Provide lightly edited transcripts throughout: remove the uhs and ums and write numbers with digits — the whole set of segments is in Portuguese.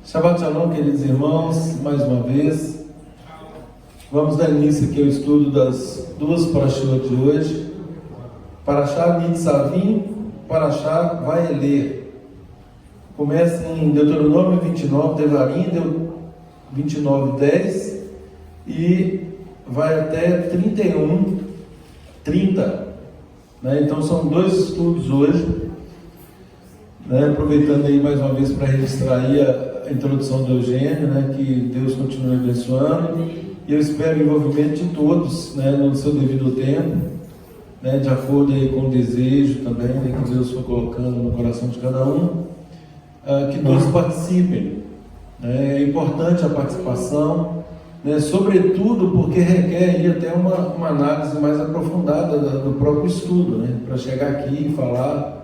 Shabbat Shalom, queridos irmãos, mais uma vez. Vamos dar início aqui ao estudo das duas parashot de hoje. Parashá Nitzavim, Parashá Vaelê. Começa em Deuteronômio 29, Devarim, 29, 10 e vai até 31, 30. Então são dois estudos hoje. Aproveitando aí mais uma vez para registrar aí a introdução do Eugênio, que Deus continue abençoando, e eu espero o envolvimento de todos, no seu devido tempo, de acordo aí com o desejo também, que Deus for colocando no coração de cada um, que todos participem. É importante a participação, sobretudo porque requer aí até uma análise mais aprofundada do próprio estudo, para chegar aqui e falar.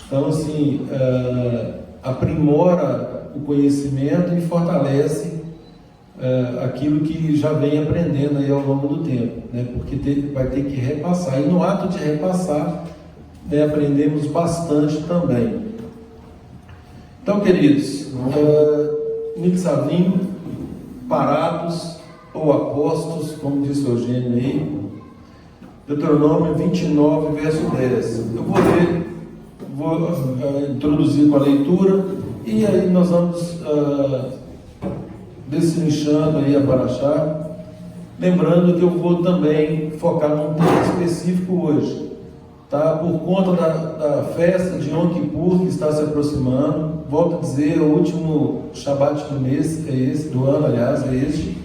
Então, assim, aprimora o conhecimento e fortalece aquilo que já vem aprendendo aí ao longo do tempo, porque vai ter que repassar. E no ato de repassar, aprendemos bastante também. Então, queridos, Nitzavim, parados ou apostos, como disse o Eugênio aí, Deuteronômio 29, verso 10. Eu vou introduzir com a leitura e aí nós vamos destrinchando aí a Parashá, lembrando que eu vou também focar num tema específico hoje, por conta da festa de Yom Kippur que está se aproximando. Volto a dizer, o último Shabat do mês é esse, do ano, aliás, é este.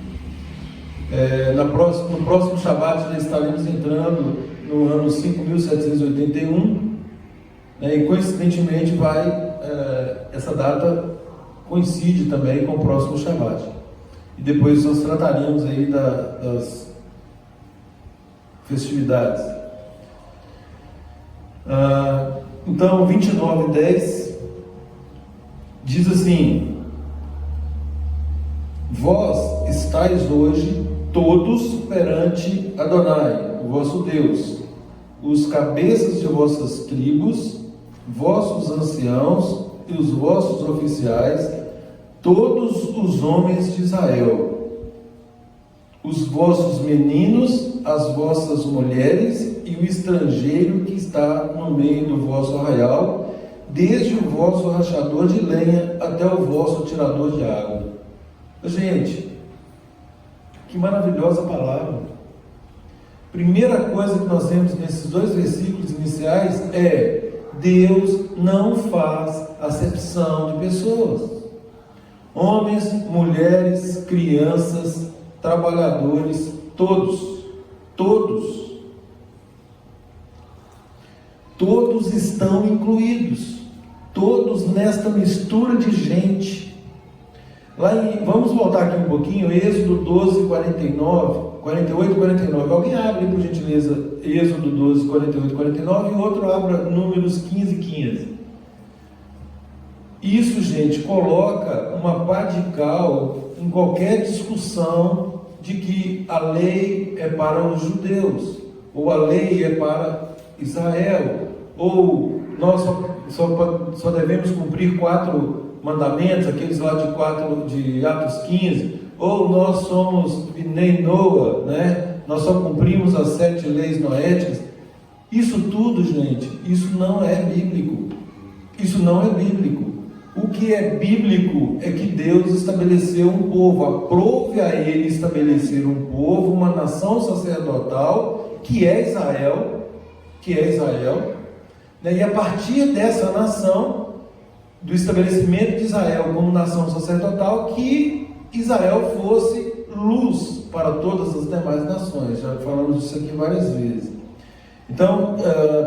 No próximo Shabat já estaremos entrando no ano 5781. E coincidentemente essa data coincide também com o próximo Shabat. E depois nós trataríamos aí das festividades. Então, 29:10 diz assim: Vós estáis hoje todos perante Adonai, o vosso Deus, os cabeças de vossas tribos, vossos anciãos e os vossos oficiais, todos os homens de Israel, os vossos meninos, as vossas mulheres e o estrangeiro que está no meio do vosso arraial, desde o vosso rachador de lenha até o vosso tirador de água. Gente, que maravilhosa palavra! Primeira coisa que nós temos nesses dois versículos iniciais é: Deus não faz acepção de pessoas. Homens, mulheres, crianças, trabalhadores, todos estão incluídos, todos nesta mistura de gente. Vamos voltar aqui um pouquinho, Êxodo 12, 48 e 49. Alguém abre, por gentileza, Êxodo 12, 48 e 49, e o outro abra Números 15 e 15. Isso, gente, coloca uma pá de cal em qualquer discussão de que a lei é para os judeus, ou a lei é para Israel, ou nós só devemos cumprir 4 mandamentos, aqueles lá de Atos 15, ou nós somos Bnei Noa, nós só cumprimos as 7 leis noéticas. Isso tudo, gente, isso não é bíblico. Isso não é bíblico. O que é bíblico é que Deus estabeleceu um povo, aprove a Ele estabelecer um povo, uma nação sacerdotal, que é Israel, e a partir dessa nação, do estabelecimento de Israel como nação sacerdotal, que Israel fosse luz para todas as demais nações. Já falamos disso aqui várias vezes. Então,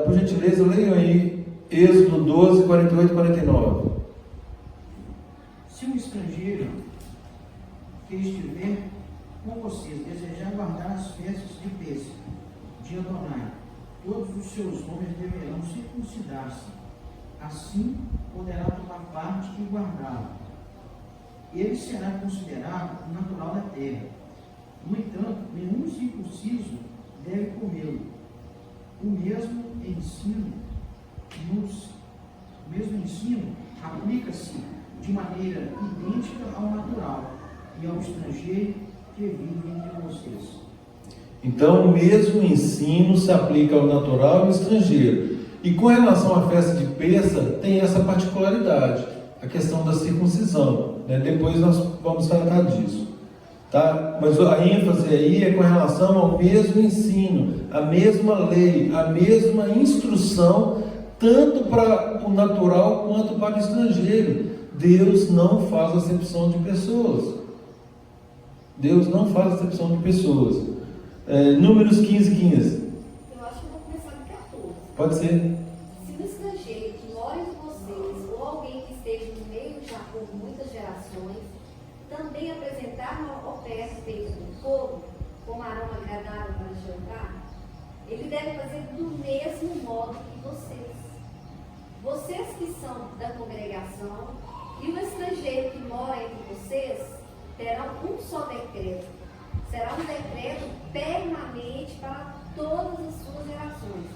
por gentileza, leiam aí Êxodo 12, 48 e 49. Se um estrangeiro que estiver com vocês desejar guardar as festas de Pêssego, de Adonai, todos os seus homens deverão circuncidar-se. Assim poderá tomar parte e guardá-la. Ele será considerado natural da terra. No entanto, nenhum circunciso deve comê-lo. O mesmo ensino aplica-se de de maneira idêntica ao natural e ao estrangeiro que vive entre vocês. Então, o mesmo ensino se aplica ao natural e ao estrangeiro. E com relação à festa de Pêssar, tem essa particularidade, a questão da circuncisão, né? Depois nós vamos tratar disso, tá? Mas a ênfase aí é com relação ao mesmo ensino, a mesma lei, a mesma instrução, tanto para o natural quanto para o estrangeiro. Deus não faz acepção de pessoas. Deus não faz acepção de pessoas. Números 15:15. Eu acho que eu vou começar do 14. Pode ser. Se um estrangeiro que mora entre vocês, ou alguém que esteja no meio de Jacó por muitas gerações, também apresentar uma oferta feita com fogo, como aroma agradável para jantar, ele deve fazer do mesmo modo que vocês. Vocês que são da congregação e o estrangeiro que mora entre vocês terão um só decreto. Será um decreto permanente para todas as suas gerações.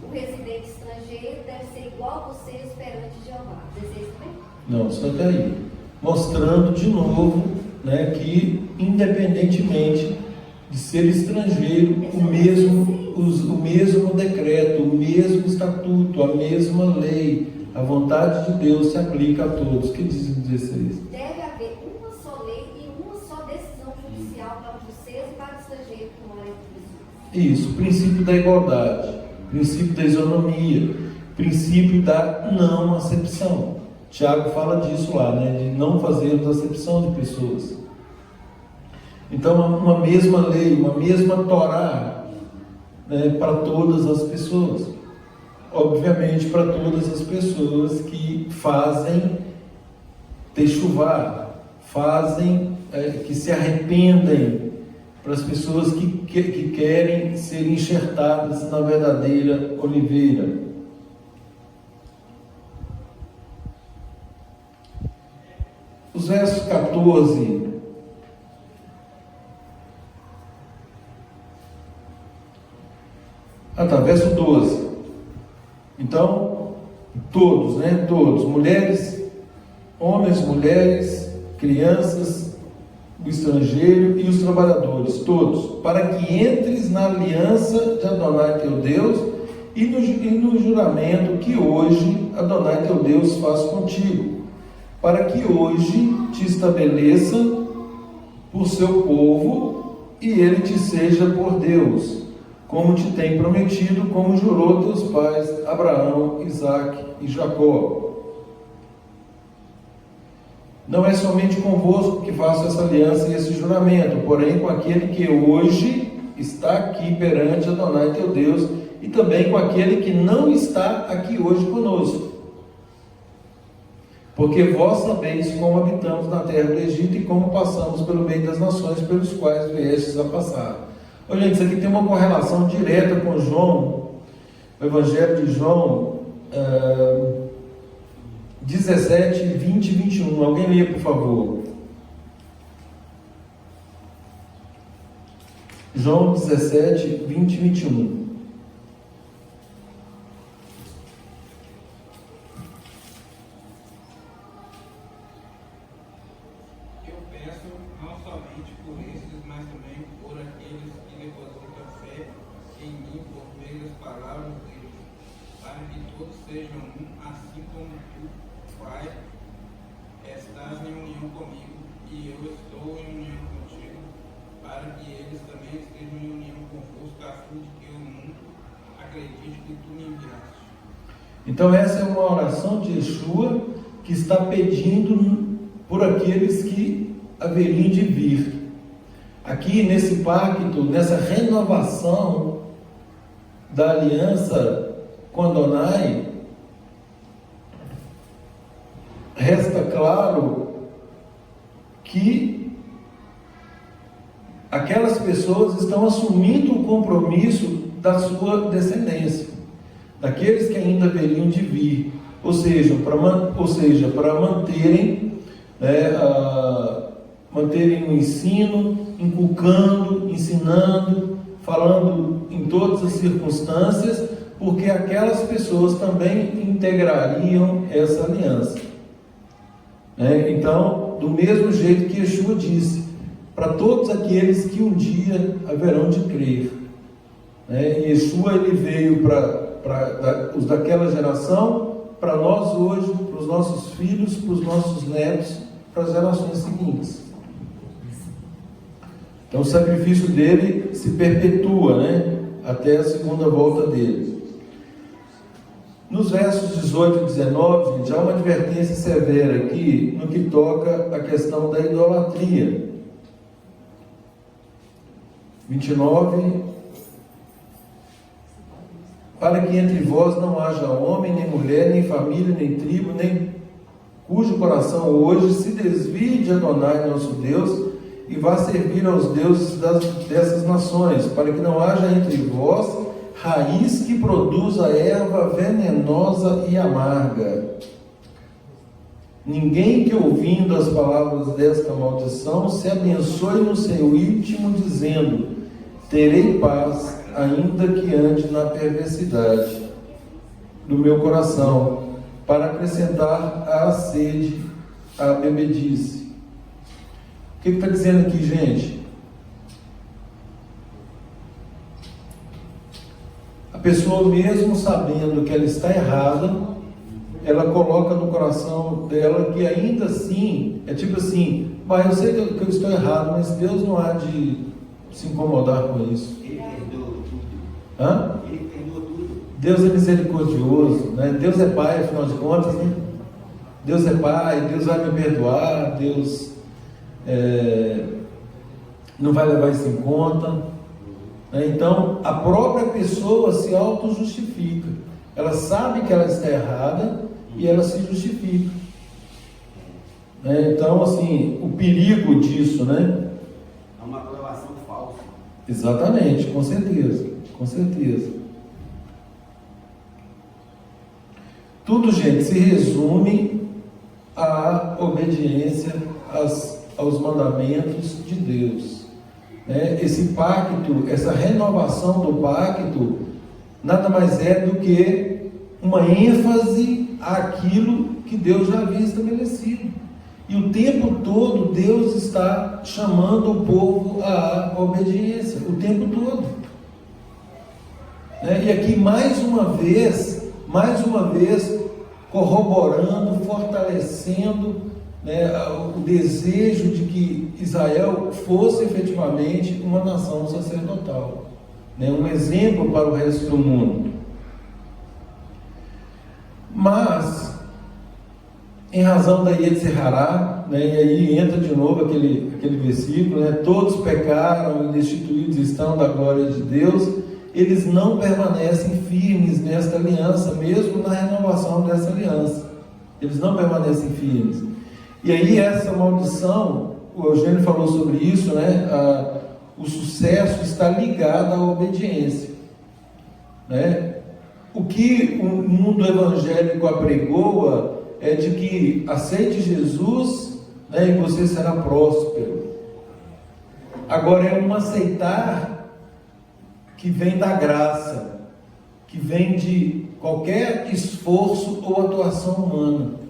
O residente estrangeiro deve ser igual a vocês perante Jeová. 16 também? Não, só está aí. Mostrando de novo, né, que independentemente de ser estrangeiro, o mesmo decreto, o mesmo estatuto, a mesma lei, a vontade de Deus se aplica a todos. O que diz o 16? Deve haver uma só lei e uma só decisão judicial para vocês e para o estrangeiro que mora entre vocês. Isso, princípio da igualdade, princípio da isonomia, princípio da não acepção. Tiago fala disso lá, né, de não fazermos acepção de pessoas. Então, uma mesma lei, uma mesma Torá, né, para todas as pessoas. Obviamente, para todas as pessoas que fazem techuvá, que se arrependem, para as pessoas que querem ser enxertadas na verdadeira oliveira. Os versos 14 verso 12. Então, todos, né? Todos, mulheres, homens, mulheres, crianças, o estrangeiro e os trabalhadores, todos, para que entres na aliança de Adonai teu Deus e no juramento que hoje Adonai teu Deus faz contigo, para que hoje te estabeleça por seu povo e ele te seja por Deus, como te tem prometido, como jurou teus pais, Abraão, Isaque e Jacó. Não é somente convosco que faço essa aliança e esse juramento, porém com aquele que hoje está aqui perante Adonai teu Deus, e também com aquele que não está aqui hoje conosco. Porque vós sabeis como habitamos na terra do Egito e como passamos pelo meio das nações pelos quais viestes a passar. Olha, isso aqui tem uma correlação direta com João, o Evangelho de João 17, 20 e 21. Alguém lê, por favor. João 17, 20 e 21. Eu peço não somente por esses, mas também por aqueles que depositam fé em mim por meio das palavras deles, para que todos sejam um, assim como tu, Pai, estás em união comigo, e eu estou em união contigo, para que eles também estejam em união convosco, a fim de que o mundo acredite que tu me enviaste. Então essa é uma oração de Yeshua que está pedindo por aqueles que haveriam de vir. Aqui nesse pacto, nessa renovação da aliança com Adonai, resta claro que aquelas pessoas estão assumindo o compromisso da sua descendência, daqueles que ainda haveriam de vir, ou seja, para manterem, manterem o ensino, inculcando, ensinando, falando em todas as circunstâncias, porque aquelas pessoas também integrariam essa aliança. Então, do mesmo jeito que Yeshua disse, para todos aqueles que um dia haverão de crer. Yeshua, ele veio para os daquela geração, para nós hoje, para os nossos filhos, para os nossos netos, para as gerações seguintes. Então o sacrifício dele se perpetua, até a segunda volta dele. Nos versos 18 e 19, gente, há uma advertência severa aqui no que toca a questão da idolatria. 29: para que entre vós não haja homem, nem mulher, nem família, nem tribo, nem cujo coração hoje se desvie de Adonai, nosso Deus, e vá servir aos deuses dessas nações, para que não haja entre vós raiz que produza erva venenosa e amarga. Ninguém que, ouvindo as palavras desta maldição, se abençoe no seu íntimo, dizendo: terei paz, ainda que ande na perversidade do meu coração, para acrescentar à sede a bebedice. O que está dizendo aqui, gente? A pessoa, mesmo sabendo que ela está errada, ela coloca no coração dela que ainda assim, é tipo assim: mas eu sei que eu estou errado, mas Deus não há de se incomodar com isso. Ele perdoa tudo. Hã? Ele perdoa tudo. Deus é misericordioso, Deus é Pai, afinal de contas, Deus é Pai, Deus vai me perdoar, Deus não vai levar isso em conta. Então, a própria pessoa se auto-justifica. Ela sabe que ela está errada e ela se justifica. Então, assim, o perigo disso, É uma aprovação falsa. Exatamente, com certeza, com certeza. Tudo, gente, se resume à obediência aos mandamentos de Deus. Esse pacto, essa renovação do pacto, nada mais é do que uma ênfase àquilo que Deus já havia estabelecido. E o tempo todo Deus está chamando o povo à obediência, o tempo todo. E aqui mais uma vez, corroborando, fortalecendo o desejo de que Israel fosse efetivamente uma nação sacerdotal, um exemplo para o resto do mundo. Mas, em razão da Yetzirará, e aí entra de novo aquele versículo, todos pecaram e destituídos estão da glória de Deus, eles não permanecem firmes nesta aliança, mesmo na renovação dessa aliança. Eles não permanecem firmes. E aí essa maldição, o Eugênio falou sobre isso, o sucesso está ligado à obediência. O que o mundo evangélico apregoa é de que aceite Jesus, e você será próspero. Agora é um aceitar que vem da graça, que vem de qualquer esforço ou atuação humana.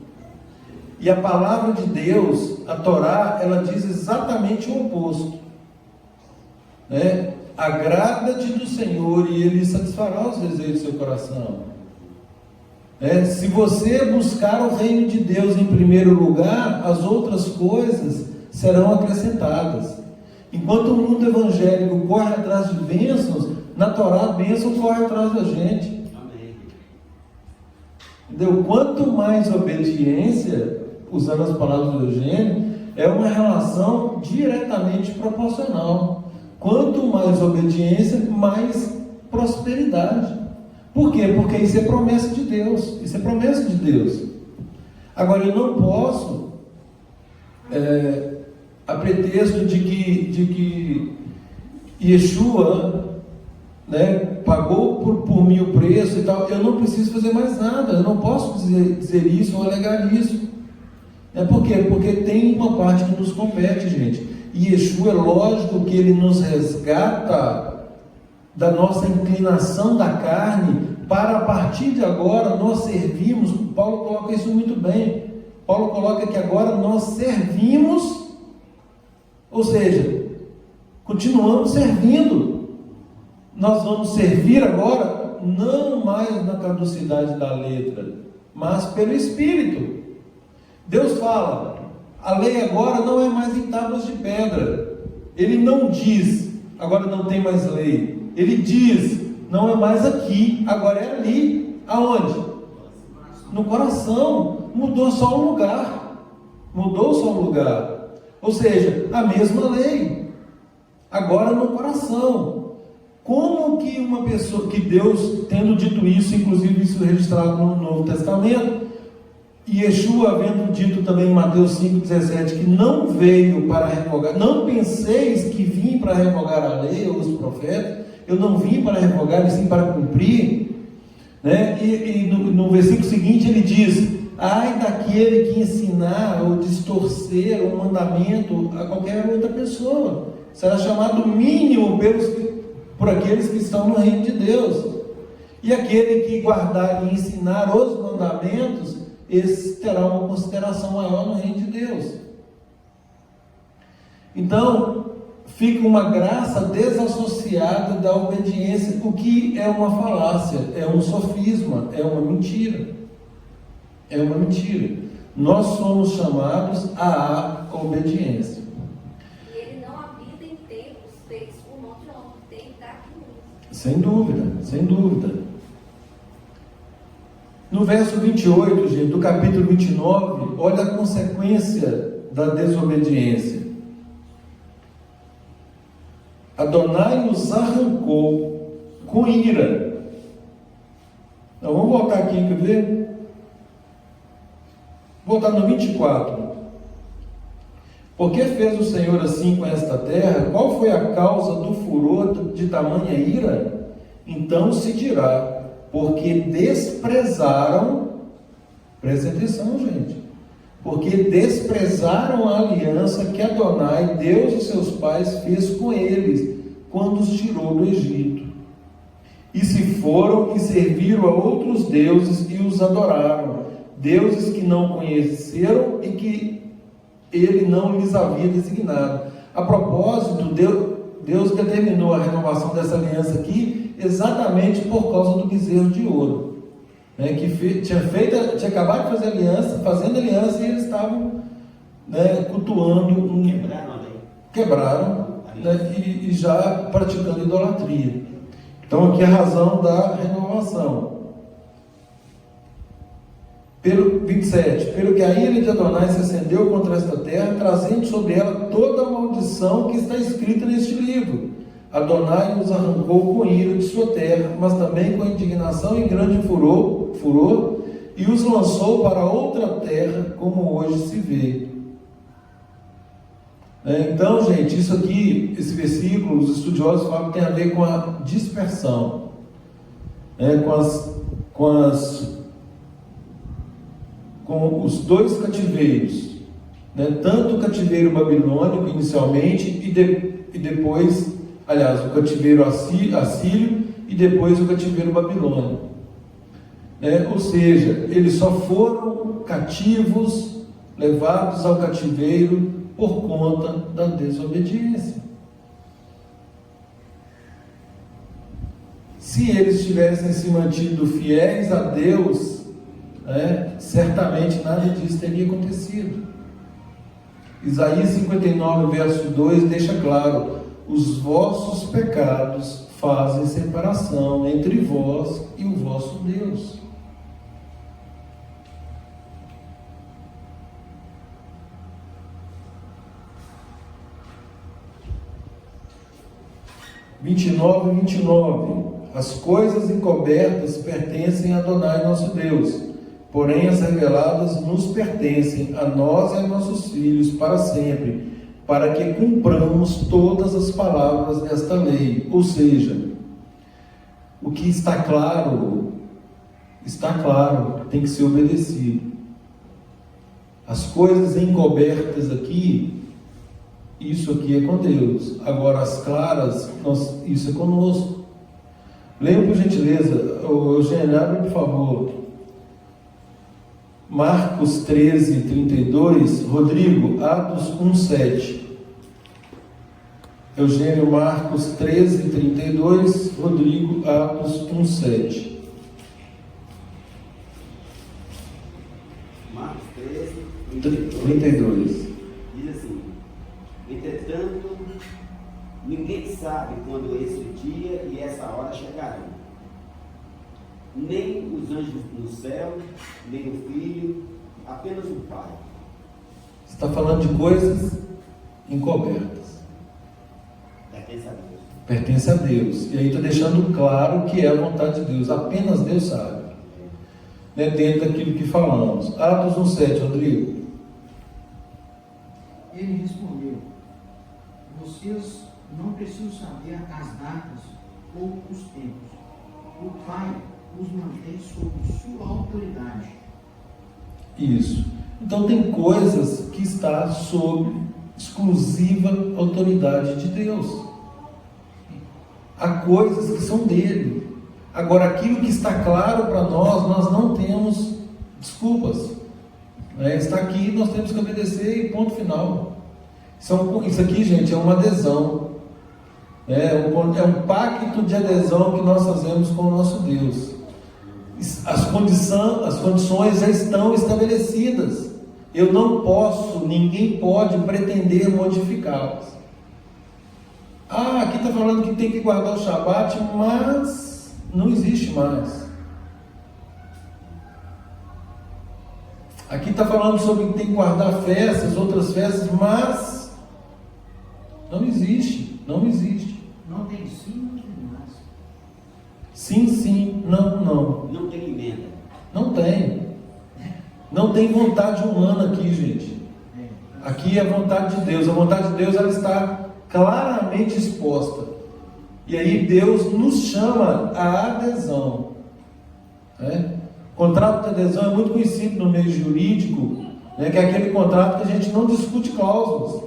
E a palavra de Deus, a Torá, ela diz exatamente o oposto. Agrada-te do Senhor e Ele satisfará os desejos do seu coração. Se você buscar o reino de Deus em primeiro lugar, as outras coisas serão acrescentadas. Enquanto o mundo evangélico corre atrás de bênçãos, na Torá a bênção corre atrás da gente. Amém. Entendeu? Quanto mais obediência, usando as palavras do Eugênio, é uma relação diretamente proporcional. Quanto mais obediência, mais prosperidade. Por quê? Porque isso é promessa de Deus. Isso é promessa de Deus. Agora, eu não posso, a pretexto de que Yeshua pagou por mim o preço e tal, eu não preciso fazer mais nada. Eu não posso dizer isso ou alegar isso. Por quê? Porque tem uma parte que nos compete, gente. E Yeshua, é lógico que ele nos resgata da nossa inclinação da carne, para a partir de agora nós servirmos. Paulo coloca isso muito bem. Paulo coloca que agora nós servimos, ou seja, continuamos servindo. Nós vamos servir agora, não mais na caducidade da letra, mas pelo Espírito. Deus fala, a lei agora não é mais em tábuas de pedra. Ele não diz, agora não tem mais lei. Ele diz, não é mais aqui, agora é ali. Aonde? No coração. Mudou só o lugar. Mudou só o lugar. Ou seja, a mesma lei. Agora no coração. Como que uma pessoa, que Deus, tendo dito isso, inclusive isso registrado no Novo Testamento, e Yeshua havendo dito também em Mateus 5,17, que não veio para revogar, não penseis que vim para revogar a lei ou os profetas, eu não vim para revogar, e sim para cumprir, né? E no versículo seguinte ele diz, ai daquele que ensinar ou distorcer o mandamento a qualquer outra pessoa, será chamado mínimo por aqueles que estão no reino de Deus, e aquele que guardar e ensinar os mandamentos, esse terá uma consideração maior no reino de Deus. Então, fica uma graça desassociada da obediência, o que é uma falácia, é um sofisma, é uma mentira. É uma mentira. Nós somos chamados à obediência. E ele não habita em templos feitos por mão de homem, tem que estar aqui mesmo. Sem dúvida, sem dúvida. No verso 28, gente, do capítulo 29, olha a consequência da desobediência. Adonai os arrancou com ira. Então, vamos voltar aqui, quer ver? Voltar no 24. Por que fez o Senhor assim com esta terra? Qual foi a causa do furor de tamanha ira? Então se dirá, porque desprezaram, presta atenção, gente, porque desprezaram a aliança que Adonai, Deus de seus pais, fez com eles, quando os tirou do Egito. E se foram e serviram a outros deuses e os adoraram, deuses que não conheceram e que ele não lhes havia designado. A propósito, Deus determinou a renovação dessa aliança aqui, exatamente por causa do bezerro de ouro, né, que tinha acabado de fazer aliança, fazendo aliança, e eles estavam, né, cultuando, quebraram, né, e já praticando idolatria. Então aqui é a razão da renovação. Pelo 27, pelo que a ira de Adonai se acendeu contra esta terra, trazendo sobre ela toda a maldição que está escrita neste livro. Adonai os arrancou com ira de sua terra, mas também com indignação e grande furor, e os lançou para outra terra, como hoje se vê. Então, gente, isso aqui, esse versículo, os estudiosos falam que tem a ver com a dispersão, com os dois cativeiros, né? Tanto o cativeiro babilônico inicialmente e depois, aliás, o cativeiro assírio e depois o cativeiro babilônico. Ou seja, eles só foram cativos, levados ao cativeiro por conta da desobediência. Se eles tivessem se mantido fiéis a Deus, certamente nada disso teria acontecido. Isaías 59, verso 2 deixa claro: os vossos pecados fazem separação entre vós e o vosso Deus. Vinte e nove. As coisas encobertas pertencem a Adonai nosso Deus, porém as reveladas nos pertencem, a nós e a nossos filhos para sempre, para que cumpramos todas as palavras desta lei. Ou seja, o que está claro, tem que ser obedecido. As coisas encobertas aqui, isso aqui é com Deus. Agora as claras, isso é conosco. Leia por gentileza, Eugênio, abre por favor. Marcos 13, 32. Rodrigo, Atos 1, 7. Eugênio, Marcos 13, 32. Rodrigo, Atos 1, 7. Marcos 13, 32. diz assim: entretanto, ninguém sabe quando esse dia e essa hora chegarão, nem os anjos no céu, nem o Filho, apenas o Pai. Você está falando de coisas encobertas. Pertence a Deus. Pertence a Deus. E aí está deixando claro que é a vontade de Deus. Apenas Deus sabe. Né? Dentro daquilo que falamos. Atos 1, 7, Rodrigo. Ele respondeu: vocês não precisam saber as datas ou os tempos. O Pai os mantém sob sua autoridade. Isso. Então tem coisas que está sob exclusiva autoridade de Deus. Há coisas que são dele. Agora, aquilo que está claro para nós, nós não temos desculpas. Está aqui, nós temos que obedecer e ponto final. Isso aqui, gente, é uma adesão. É um pacto de adesão que nós fazemos com o nosso Deus. As condições já estão estabelecidas. Eu não posso, ninguém pode pretender modificá-las. Aqui está falando que tem que guardar o Shabat, mas não existe mais. Aqui está falando sobre que tem que guardar festas, outras festas, mas não existe, não existe. Não tem sim, não tem mais. Sim, sim, não, não. Não tem emenda. Não tem. Não tem vontade humana aqui, gente. Aqui é a vontade de Deus. A vontade de Deus, ela está claramente exposta. E aí Deus nos chama à adesão. Contrato de adesão é muito conhecido no meio jurídico, que é aquele contrato que a gente não discute cláusulas.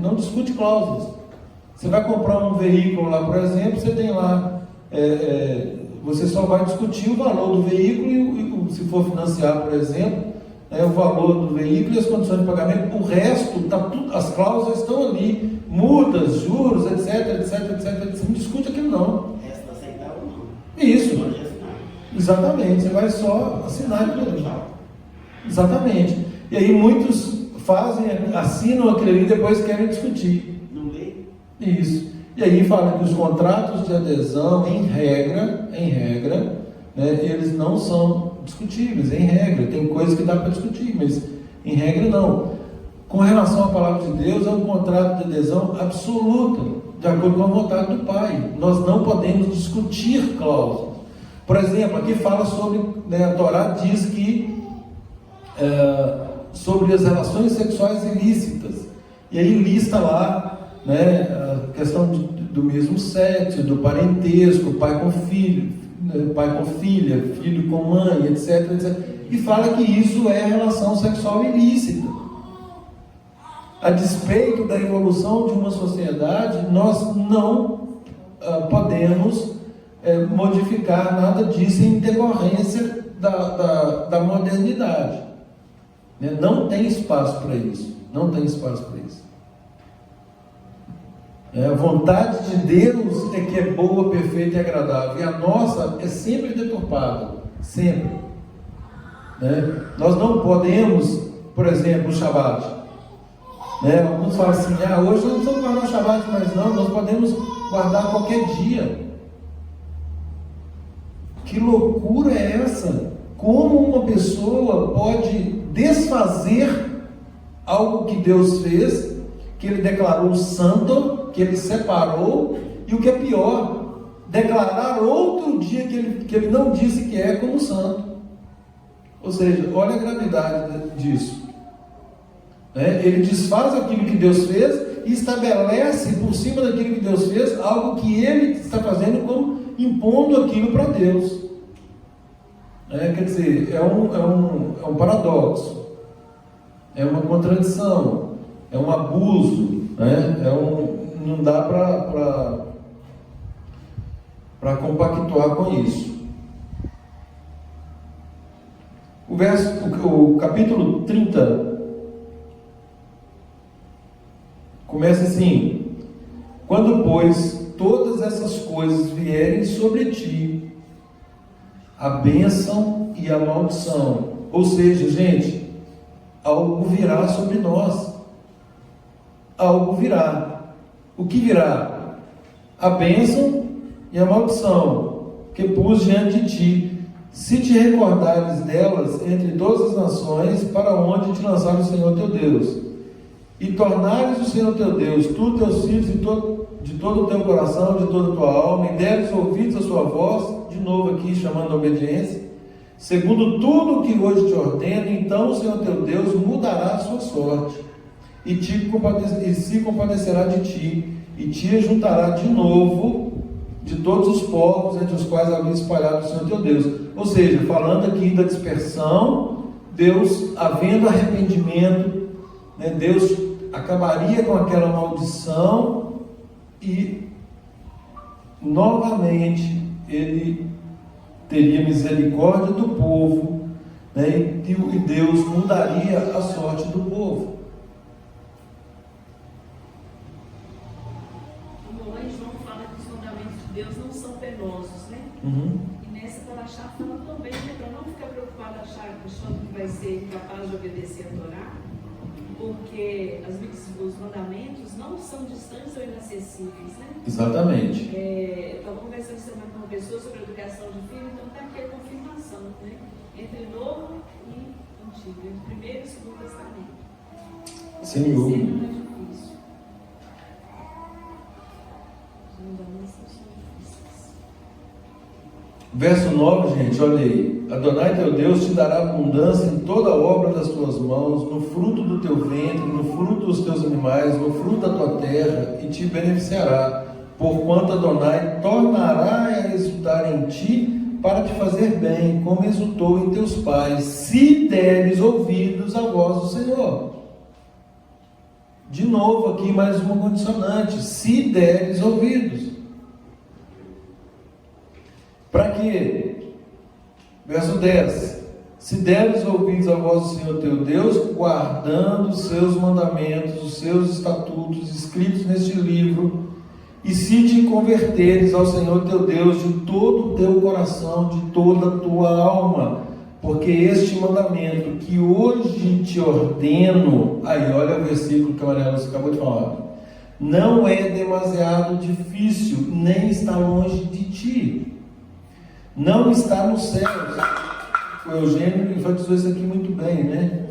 Não discute cláusulas. Você vai comprar um veículo lá, por exemplo, você tem lá, você só vai discutir o valor do veículo e se for financiar, por exemplo, o valor do veículo e as condições de pagamento. O resto, as cláusulas estão ali, multas, juros, etc. Você não discute aquilo não. Resta aceitar ou não. Isso. Pode assinar. Exatamente, você vai só assinar aquilo ali. Exatamente. E aí muitos assinam aquilo ali e depois querem discutir. Não lê? Isso. E aí fala que os contratos de adesão, em regra, eles não são discutíveis, em regra. Tem coisas que dá para discutir, mas em regra não. Com relação à palavra de Deus, é um contrato de adesão absoluta, de acordo com a vontade do Pai. Nós não podemos discutir cláusulas. Por exemplo, aqui fala sobre, a Torá diz que sobre as relações sexuais ilícitas. E aí lista lá, a questão do mesmo sexo, do parentesco, pai com filho, pai com filha, filho com mãe, etc. E fala que isso é relação sexual ilícita. A despeito da evolução de uma sociedade, nós não podemos modificar nada disso em decorrência da modernidade. Não tem espaço para isso. Não tem espaço para isso. A vontade de Deus é que é boa, perfeita e agradável. E a nossa é sempre deturpada. Sempre. Nós não podemos, por exemplo, o Shabat. Alguns falam assim, hoje nós não precisamos guardar o Shabat, mas não, nós podemos guardar qualquer dia. Que loucura é essa? Como uma pessoa pode desfazer algo que Deus fez, que Ele declarou santo, que Ele separou, e o que é pior, declarar outro dia que ele não disse que é como santo. Ou seja, olha a gravidade disso. Ele desfaz aquilo que Deus fez e estabelece por cima daquilo que Deus fez algo que Ele está fazendo como impondo aquilo para Deus. Quer dizer, é um paradoxo, é uma contradição, é um abuso, não dá para compactuar com isso. O capítulo 30 começa assim: quando, pois, todas essas coisas vierem sobre ti, a bênção e a maldição. Ou seja, gente, algo virá sobre nós. Algo virá. O que virá? A bênção e a maldição que pus diante de ti, se te recordares delas entre todas as nações, para onde te lançar o Senhor teu Deus, e tornares o Senhor teu Deus, tu, teus filhos, de todo o teu coração, de toda a tua alma, e deres ouvidos à sua voz, de novo aqui chamando a obediência, segundo tudo o que hoje te ordeno, então o Senhor teu Deus mudará a sua sorte, e se compadecerá de ti, e te juntará de novo de todos os povos entre os quais havia espalhado o Senhor teu Deus. Ou seja, falando aqui da dispersão, Deus, havendo arrependimento, Deus acabaria com aquela maldição e novamente Ele teria misericórdia do povo, e Deus mudaria a sorte do povo. Deus não são penosos, né? E nessa paraxá fala também, para não ficar preocupado, achando que vai ser capaz de obedecer a Torá, porque os mandamentos não são distantes ou inacessíveis, né? Exatamente. Estava conversando semana com uma pessoa sobre a educação de filho, então está aqui a confirmação, né? Entre Novo e Antigo, entre o Primeiro e o Segundo Testamento. Sem dúvida. Não é difícil. Os mandamentos são difíceis. Verso 9, gente, olha aí: Adonai teu Deus te dará abundância em toda a obra das tuas mãos, no fruto do teu ventre, no fruto dos teus animais, no fruto da tua terra, e te beneficiará, porquanto Adonai tornará a exultar em ti para te fazer bem, como exultou em teus pais, se deres ouvidos à voz do Senhor. De novo aqui mais uma condicionante: se deres ouvidos. Para quê? Verso 10: se deres ouvidos à voz do Senhor teu Deus, guardando os seus mandamentos, os seus estatutos escritos neste livro, e se te converteres ao Senhor teu Deus de todo o teu coração, de toda a tua alma, porque este mandamento que hoje te ordeno, aí olha o versículo que a Maria Lúcia acabou de falar, não é demasiado difícil, nem está longe de ti. Não está nos céus. O Eugênio enfatizou isso aqui muito bem, né?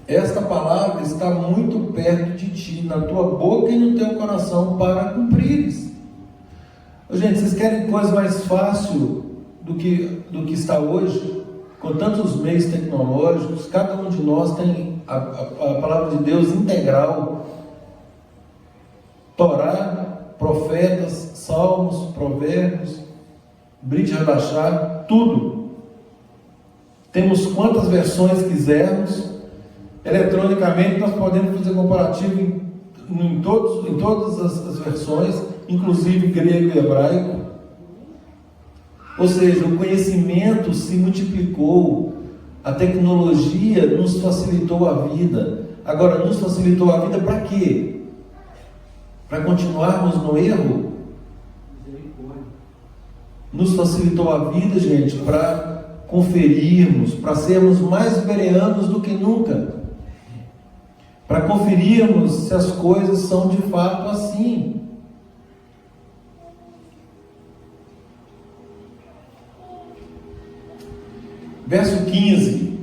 Esta palavra está muito perto de ti, na tua boca e no teu coração, para cumprires. Gente, vocês querem coisa mais fácil do que está hoje? Com tantos meios tecnológicos, cada um de nós tem a palavra de Deus integral. Torá, profetas, salmos, provérbios, Brit Hadashah, tudo. Temos quantas versões quisermos. Eletronicamente nós podemos fazer comparativo em todas as versões, inclusive grego e hebraico. Ou seja, o conhecimento se multiplicou, a tecnologia nos facilitou a vida. Agora, nos facilitou a vida para quê? Para continuarmos no erro? Nos facilitou a vida, gente, para conferirmos, para sermos mais bereanos do que nunca, para conferirmos se as coisas são de fato assim. Verso 15: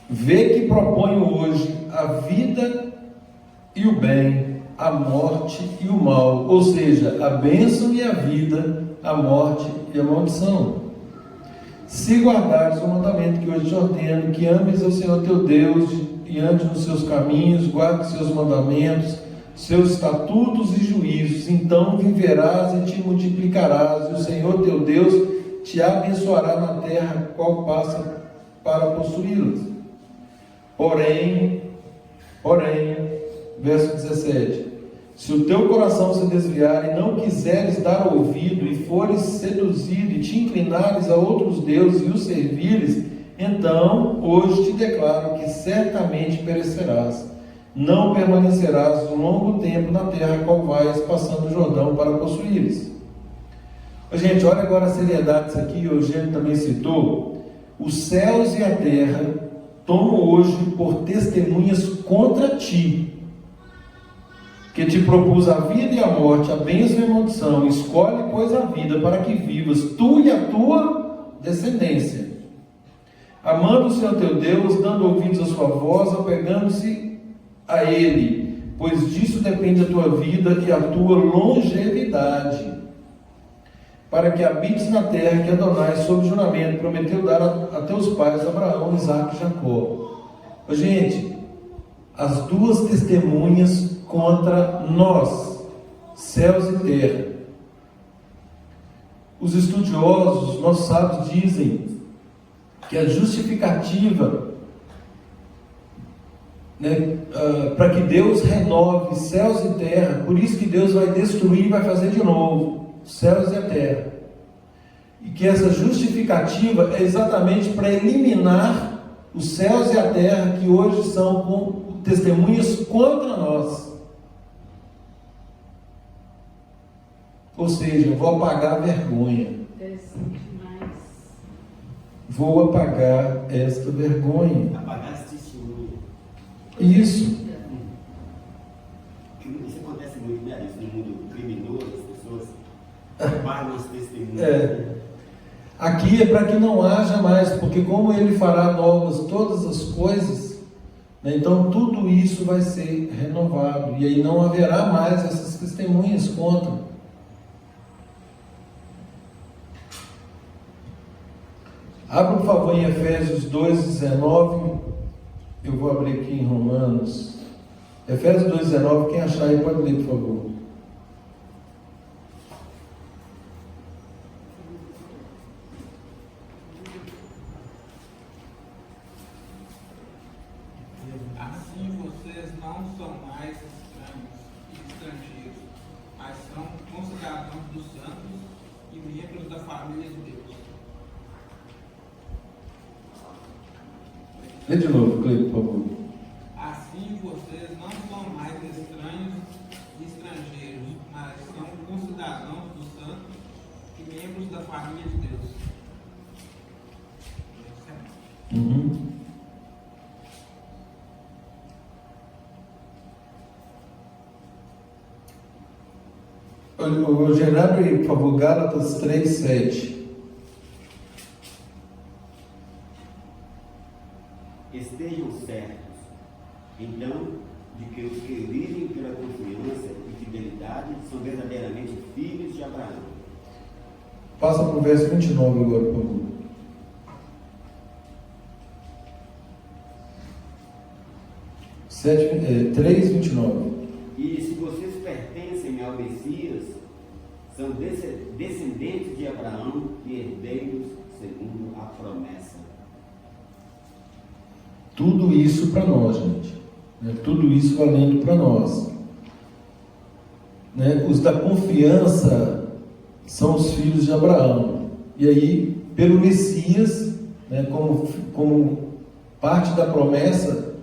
vê que proponho hoje a vida e o bem, a morte e o mal, ou seja, a bênção e a vida, a morte e a maldição. Se guardares o mandamento que hoje te ordeno, que ames ao Senhor teu Deus e andes nos seus caminhos, guardes seus mandamentos, seus estatutos e juízos, então viverás e te multiplicarás, e o Senhor teu Deus te abençoará na terra qual passa para possuí-las. Porém, verso 17: Se o teu coração se desviar e não quiseres dar ouvido, e fores seduzido, e te inclinares a outros deuses e os servires, então hoje te declaro que certamente perecerás. Não permanecerás um longo tempo na terra qual vais passando o Jordão para possuíres. Gente, olha agora a seriedade disso aqui, o Eugênio também citou. Os céus e a terra tomam hoje por testemunhas contra ti, que te propus a vida e a morte, a bênção e a maldição. Escolhe, pois, a vida, para que vivas, tu e a tua descendência, amando o Senhor teu Deus, dando ouvidos à sua voz, apegando-se a Ele, pois disso depende a tua vida e a tua longevidade, para que habites na terra que Adonai, sob juramento, prometeu dar a teus pais, Abraão, Isaque e Jacó. Gente, as duas testemunhas contra nós, céus e terra. Os estudiosos, nossos sábios, dizem que a justificativa, para que Deus renove céus e terra, por isso que Deus vai destruir e vai fazer de novo céus e a terra, e que essa justificativa é exatamente para eliminar os céus e a terra que hoje são com testemunhas contra nós. Ou seja, vou apagar a vergonha. Vou apagar esta vergonha. Apagar esse testemunho. Isso. Isso acontece muito, né? Isso no mundo criminoso, as pessoas apagam os testemunhos. Aqui é para que não haja mais, porque como Ele fará novas todas as coisas, então tudo isso vai ser renovado, e aí não haverá mais essas testemunhas contra. Abra, por favor, em Efésios 2,19. Eu vou abrir aqui em Romanos. Efésios 2,19. Quem achar aí pode ler, por favor. Assim vocês não são mais estranhos e estrangeiros, mas são concidadãos dos santos e membros da família de Deus. Lê de novo, Cleiton, por favor. Assim vocês não são mais estranhos e estrangeiros, mas são concidadãos dos santos e membros da família de Deus. O Gerardo, por favor, Gálatas 3:7. Estejam certos, então, de que os que vivem pela confiança e fidelidade são verdadeiramente filhos de Abraão. Passa para o verso 29 agora, por favor. 3:29. E se vocês pertencem ao Messias, são descendentes de Abraão e herdeiros segundo a promessa. Tudo isso para nós, gente. Tudo isso valendo para nós. Os da confiança são os filhos de Abraão. E aí, pelo Messias, como parte da promessa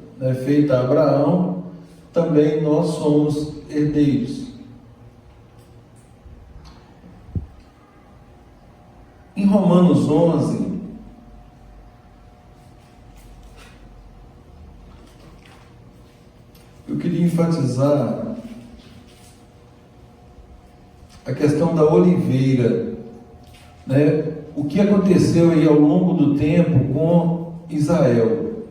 feita a Abraão, também nós somos herdeiros. Em Romanos 11, eu queria enfatizar a questão da oliveira, o que aconteceu aí ao longo do tempo com Israel,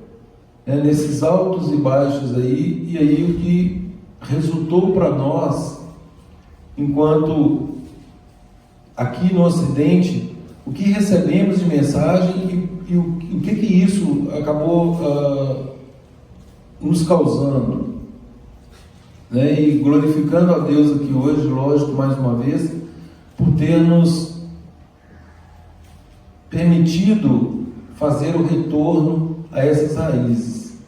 nesses altos e baixos aí, e aí o que resultou para nós, enquanto aqui no Ocidente, o que recebemos de mensagem e o que isso acabou nos causando. E glorificando a Deus aqui hoje, lógico, mais uma vez, por ter nos permitido fazer o retorno a essas raízes.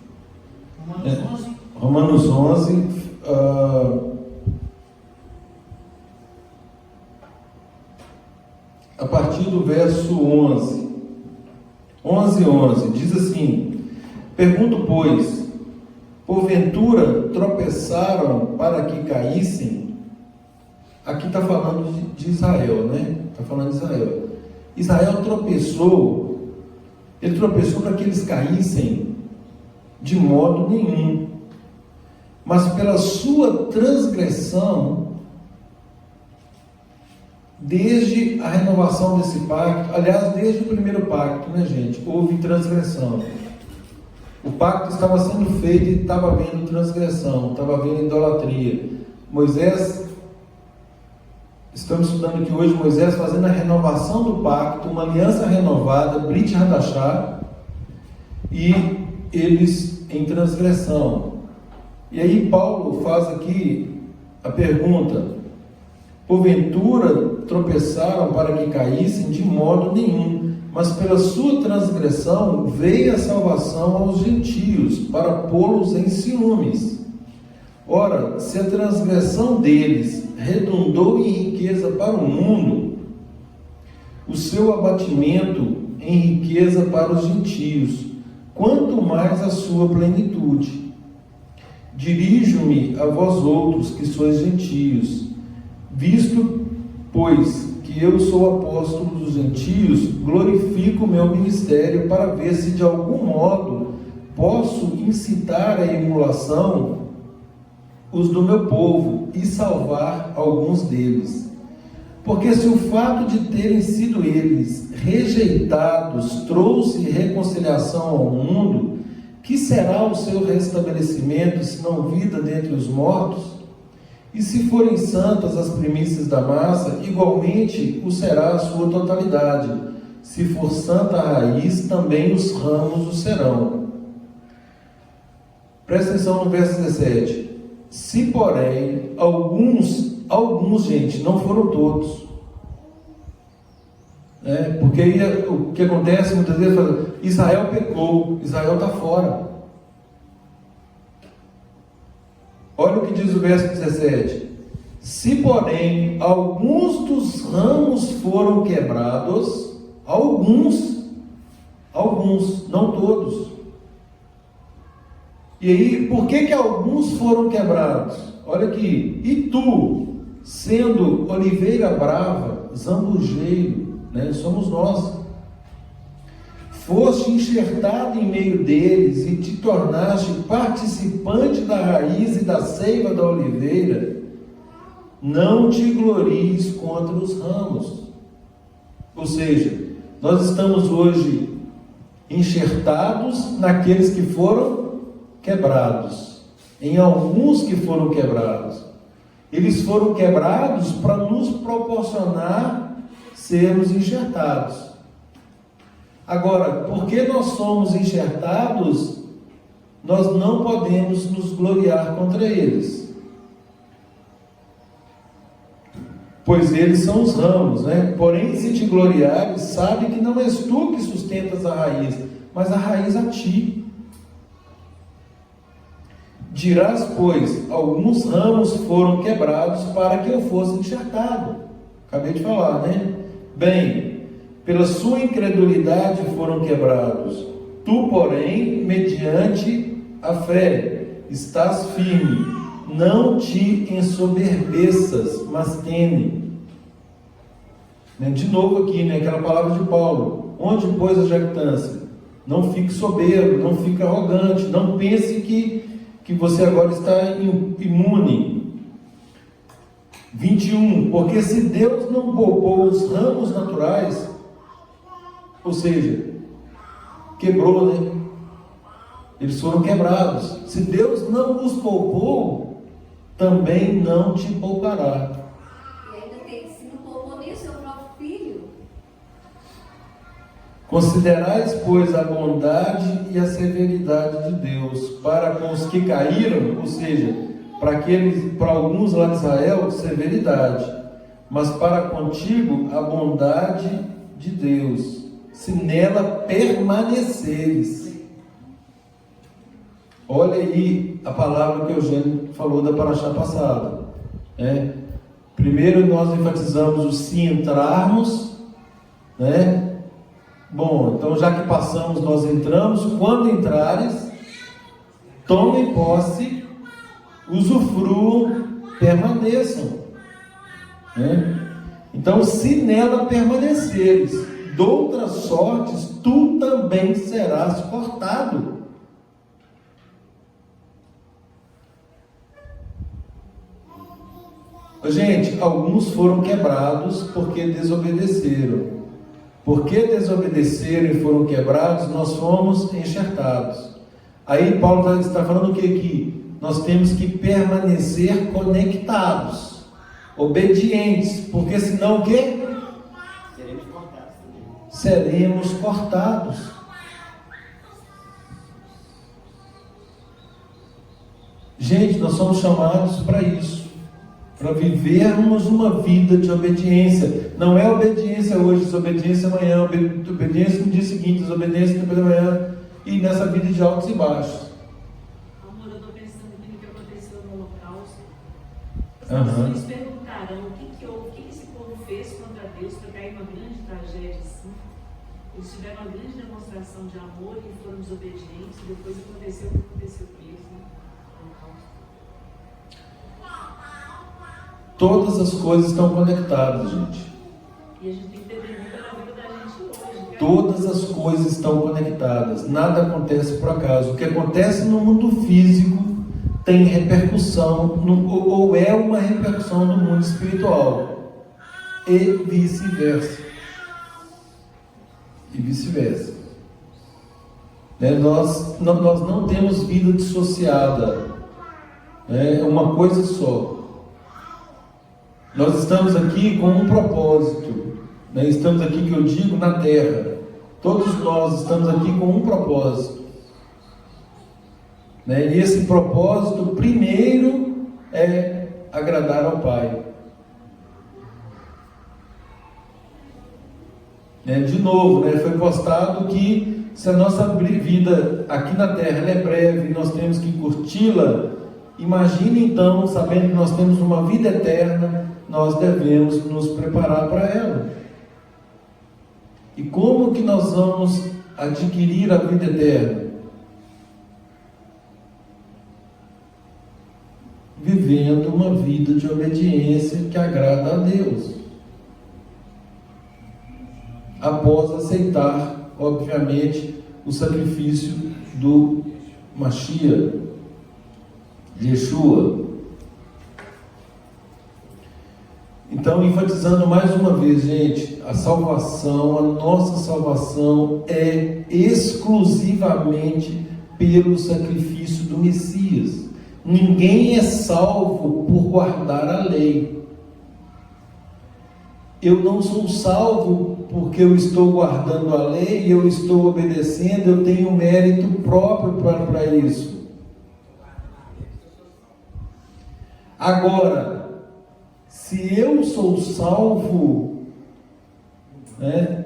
Romanos 11, a partir do verso 11. 11, diz assim: pergunto, pois, porventura tropeçaram para que caíssem? Aqui está falando de Israel, né? Está falando de Israel. Israel tropeçou, ele tropeçou para que eles caíssem? De modo nenhum. Mas pela sua transgressão, desde a renovação desse pacto, aliás, desde o primeiro pacto, né, gente? Houve transgressão. O pacto estava sendo feito e estava havendo transgressão, estava havendo idolatria. Moisés, estamos estudando aqui hoje Moisés fazendo a renovação do pacto, uma aliança renovada, Brit Hadashah, e eles em transgressão. E aí Paulo faz aqui a pergunta: porventura tropeçaram para que caíssem? De modo nenhum, mas pela sua transgressão veio a salvação aos gentios, para pô-los em ciúmes. Ora, se a transgressão deles redundou em riqueza para o mundo, o seu abatimento em riqueza para os gentios, quanto mais a sua plenitude. Dirijo-me a vós outros, que sois gentios, visto, pois, que eu sou apóstolo dos gentios, glorifico o meu ministério para ver se de algum modo posso incitar à emulação os do meu povo e salvar alguns deles. Porque se o fato de terem sido eles rejeitados trouxe reconciliação ao mundo, que será o seu restabelecimento, se não vida dentre os mortos? E se forem santas as primícias da massa, igualmente o será a sua totalidade. Se for santa a raiz, também os ramos o serão. Presta atenção no verso 17. Se, porém, alguns, gente, não foram todos. Porque aí o que acontece muitas vezes é: Israel pecou, Israel está fora. Olha o que diz o verso 17: se, porém, alguns dos ramos foram quebrados, alguns, não todos. E aí, por que alguns foram quebrados? Olha aqui: e tu, sendo oliveira brava, zambujeiro, somos nós, foste enxertado em meio deles e te tornaste participante da raiz e da seiva da oliveira, não te glories contra os ramos. Ou seja, nós estamos hoje enxertados naqueles que foram quebrados, em alguns que foram quebrados. Eles foram quebrados para nos proporcionar sermos enxertados. Agora, porque nós somos enxertados, nós não podemos nos gloriar contra eles, pois eles são os ramos, Porém, se te gloriares, sabe que não és tu que sustentas a raiz, mas a raiz a ti. Dirás, pois, alguns ramos foram quebrados para que eu fosse enxertado. Acabei de falar, Bem, pela sua incredulidade foram quebrados. Tu, porém, mediante a fé, estás firme. Não te ensoberbeças, mas teme. De novo aqui, aquela palavra de Paulo: onde, pois, a jactância? Não fique soberbo, não fique arrogante, não pense que você agora está imune. 21. Porque se Deus não poupou os ramos naturais, ou seja, quebrou, eles foram quebrados. Se Deus não os poupou, também não te poupará. E ainda se não poupou nem o seu próprio filho. Considerais, pois, a bondade e a severidade de Deus para com os que caíram, ou seja, para alguns lá de Israel, severidade, mas para contigo a bondade de Deus, se nela permaneceres. Olha aí a palavra que Eugênio falou da paraxá passada. Primeiro nós enfatizamos o se entrarmos, né? Bom, então já que passamos, nós entramos. Quando entrares, tomem posse, usufruam, permaneçam, né? Então, se nela permaneceres, de outras sortes, tu também serás cortado. Gente, alguns foram quebrados porque desobedeceram. Porque desobedeceram e foram quebrados, nós fomos enxertados. Aí Paulo está falando o que aqui? Nós temos que permanecer conectados, obedientes, porque senão o quê? Seremos cortados também. Seremos cortados. Gente, nós somos chamados para isso, para vivermos uma vida de obediência. Não é obediência hoje, desobediência amanhã, obediência no dia seguinte, desobediência depois da manhã, e nessa vida de altos e baixos. Amor, eu estou pensando no que aconteceu no Holocausto. As Aham. pessoas perguntarão o que houve, o que esse povo fez contra Deus para cair uma grande tragédia assim. Eles tiveram uma grande demonstração de amor e foram desobedientes, e depois aconteceu o que aconteceu com eles, né? Todas as coisas estão conectadas, gente. E a gente tem que ter demanda na vida da gente hoje. Todas as coisas estão conectadas. Nada acontece por acaso. O que acontece no mundo físico tem repercussão, ou é uma repercussão no mundo espiritual. E vice-versa. E vice-versa. Né? Nós não temos vida dissociada. É uma coisa só. Nós estamos aqui com um propósito, né? Estamos aqui, que eu digo, na terra. Todos nós estamos aqui com um propósito, né? E esse propósito primeiro é agradar ao Pai, né? De novo, né? Foi postado que se a nossa vida aqui na terra ela é breve e nós temos que curti-la, imagine então, sabendo que nós temos uma vida eterna, nós devemos nos preparar para ela. E como que nós vamos adquirir a vida eterna? Vivendo uma vida de obediência que agrada a Deus. Após aceitar, obviamente, o sacrifício do Mashiach, Yeshua. Então, enfatizando mais uma vez, gente, a salvação, a nossa salvação é exclusivamente pelo sacrifício do Messias. Ninguém é salvo por guardar a lei. Eu não sou salvo porque eu estou guardando a lei, eu estou obedecendo, eu tenho mérito próprio para isso. Agora, se eu sou salvo, né,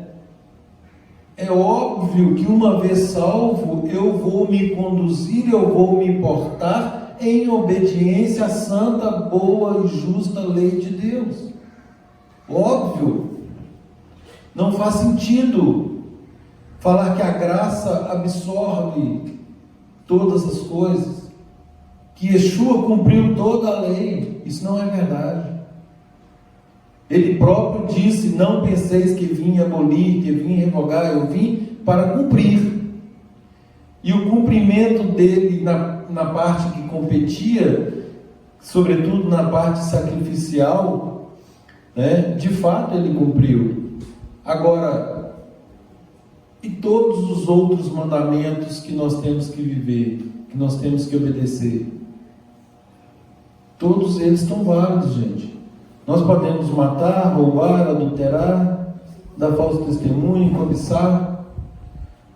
é óbvio que uma vez salvo, eu vou me conduzir, eu vou me portar em obediência à santa, boa e justa lei de Deus. Óbvio. Não faz sentido falar que a graça absorve todas as coisas, que Yeshua cumpriu toda a lei. Isso não é verdade. Ele próprio disse: não penseis que vim abolir, que vim revogar, eu vim para cumprir. E o cumprimento dele na parte que competia, sobretudo na parte sacrificial, né, de fato ele cumpriu. Agora, e todos os outros mandamentos que nós temos que viver, que nós temos que obedecer? Todos eles estão válidos, gente. Nós podemos matar, roubar, adulterar, dar falso testemunho, cobiçar.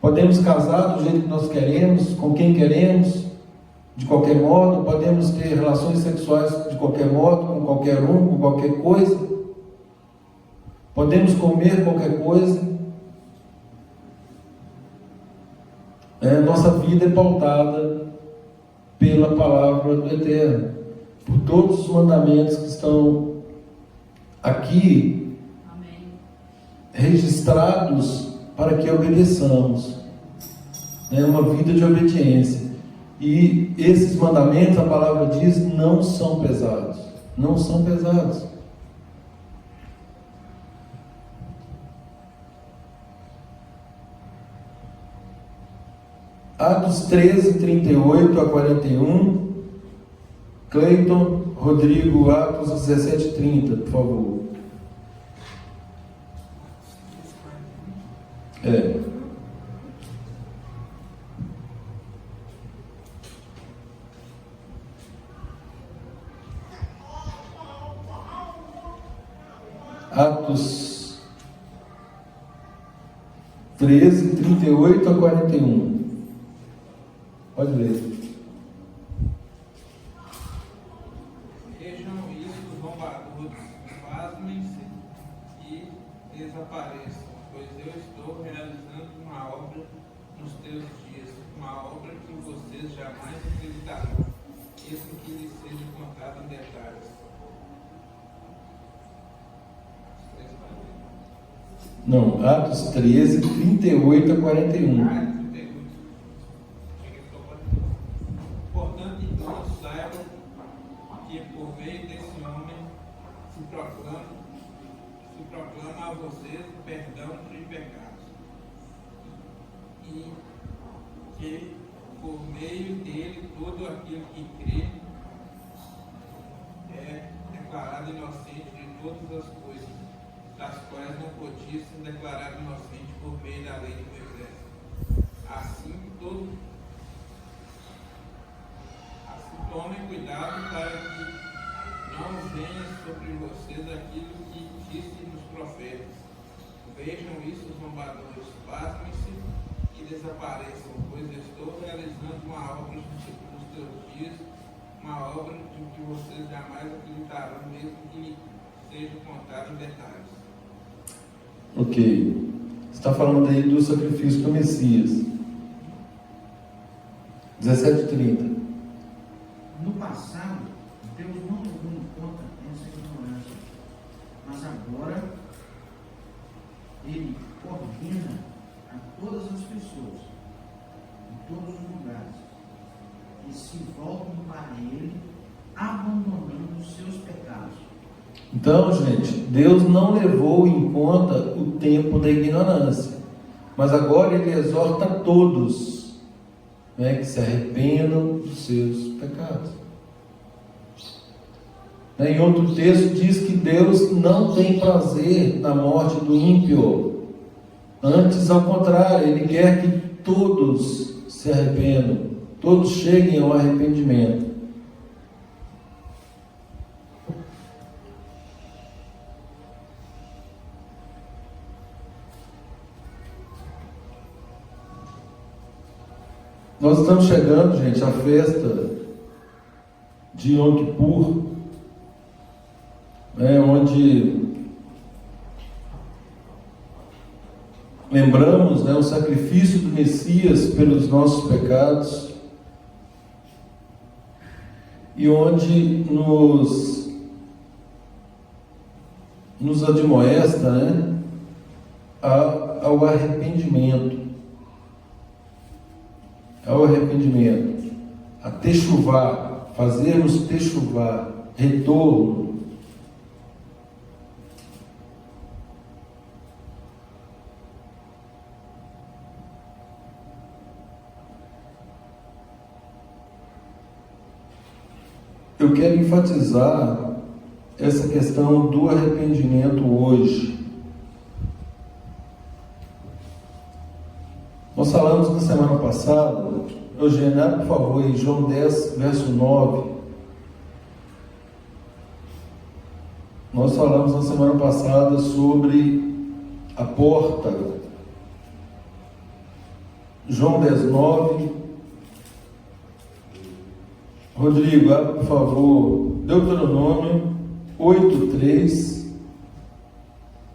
Podemos casar do jeito que nós queremos, com quem queremos, de qualquer modo. Podemos ter relações sexuais de qualquer modo, com qualquer um, com qualquer coisa. Podemos comer qualquer coisa. Nossa vida é pautada pela palavra do Eterno, por todos os mandamentos que estão aqui registrados para que obedeçamos. É uma vida de obediência. E esses mandamentos, a palavra diz, não são pesados. Não são pesados. Atos 13, 38 a 41. Cleiton, Rodrigo, Atos 17, 30, por favor. Atos 13, 38 a 41. Pode ler. Vejam isso, os zombadores, pasmem-se e desapareçam, pois eu estou realizando uma obra nos teus dias, uma obra que vocês jamais acreditarão, isso que lhes seja contado em detalhes. Não, Atos 13, 38 a 41. Portanto, então, saibam que por meio desse homem se proclama a vocês o perdão de pecados. E que por meio dele todo aquele que crê é declarado inocente de todas as coisas, das quais não podia ser declarado inocente por meio da lei de Moisés. Assim tomem cuidado para que não venha sobre vocês aquilo que disse nos profetas. Vejam isso, os zombadores, pasmem-se e desapareçam, pois estou realizando uma obra nos teus dias, uma obra de que vocês jamais acreditarão, mesmo que lhe seja contado em detalhes. Ok. Você está falando aí do sacrifício do Messias. 17:30. No passado, Deus não levou em conta essa ignorância, mas agora Ele ordena a todas as pessoas, em todos os lugares, que se voltem para Ele, abandonando os seus pecados. Então, gente, Deus não levou em conta o tempo da ignorância, mas agora Ele exorta a todos, que se arrependam dos seus pecados. Em outro texto diz que Deus não tem prazer na morte do ímpio. Antes, ao contrário, Ele quer que todos se arrependam, todos cheguem ao arrependimento. Nós estamos chegando, gente, à festa de Yom Kippur, onde lembramos o sacrifício do Messias pelos nossos pecados e onde nos admoesta ao arrependimento. Ao arrependimento, a techuvá, fazermos techuvá, retorno. Eu quero enfatizar essa questão do arrependimento hoje. Nós falamos na semana passada, Eugênio, por favor, em João 10, verso 9. Nós falamos na semana passada sobre a porta. João 10, 9. Rodrigo, abre, por favor, Deuteronômio 8, 3.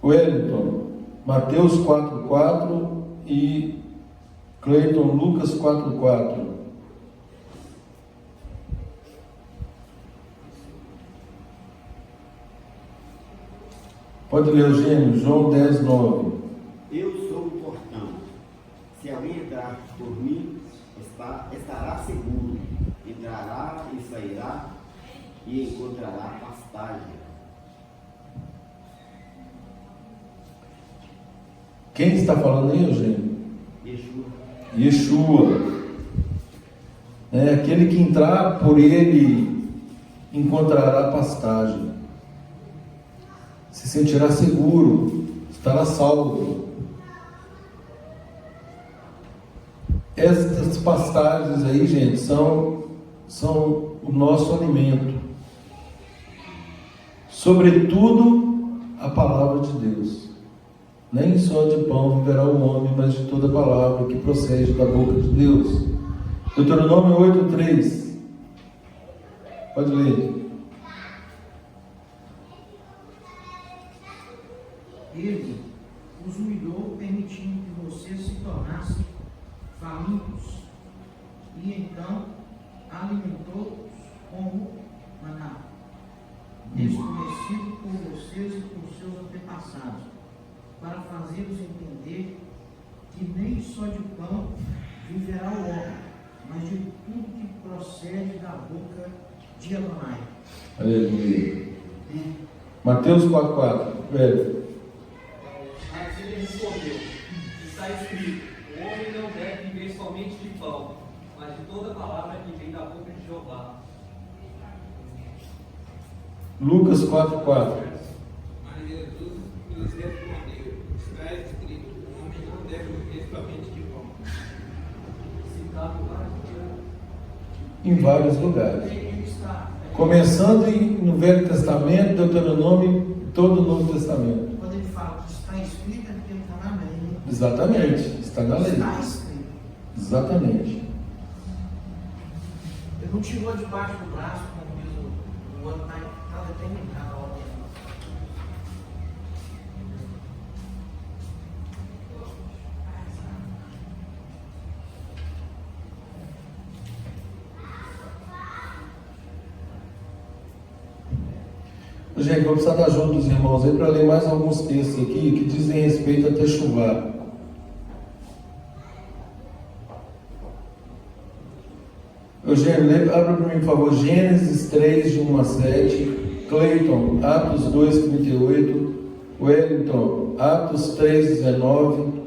Wellington, Mateus 4, 4 e Cleiton, Lucas 4:4. Pode ler, Eugênio, João 10:9. Quem está falando aí, Eugênio? Yeshua. Aquele que entrar por ele encontrará pastagem, se sentirá seguro, estará salvo. Essas pastagens aí, gente, são o nosso alimento. Sobretudo, a palavra de Deus. Nem só de pão viverá o homem, mas de toda palavra que procede da boca de Deus. Deuteronômio 8:3. Pode ler. Ele os humilhou, permitindo que vocês se tornassem famintos, e então alimentou-os como maná, desconhecido por vocês e por seus antepassados, para fazê-los entender que nem só de pão viverá o homem, mas de tudo que procede da boca de Adonai. Aleluia. Mateus 4:4. Velho. Mas ele respondeu: está escrito, o homem não deve viver somente de pão, mas de toda palavra que vem da boca de Jeová. Lucas 4:4. Mas Jesus lhes respondeu: está escrito, o homem não deve viver somente de pão. Citado lá Em vários lugares. Ele está, Começando no Velho Testamento, Deuteronômio, todo o Novo Testamento. quando ele fala que está escrito, é porque ele está na lei. Exatamente. Está na lei. Está escrito. Exatamente. Ele não tirou debaixo do braço, como diz o outro, está determinado a ordem. Gente, vou precisar da ajuda dos irmãos aí para ler mais alguns textos aqui que dizem respeito a Techuvá. Eugênio, abra para mim, por favor, Gênesis 3, de 1 a 7, Cleiton, Atos 2, 38, Wellington, Atos 3, 19,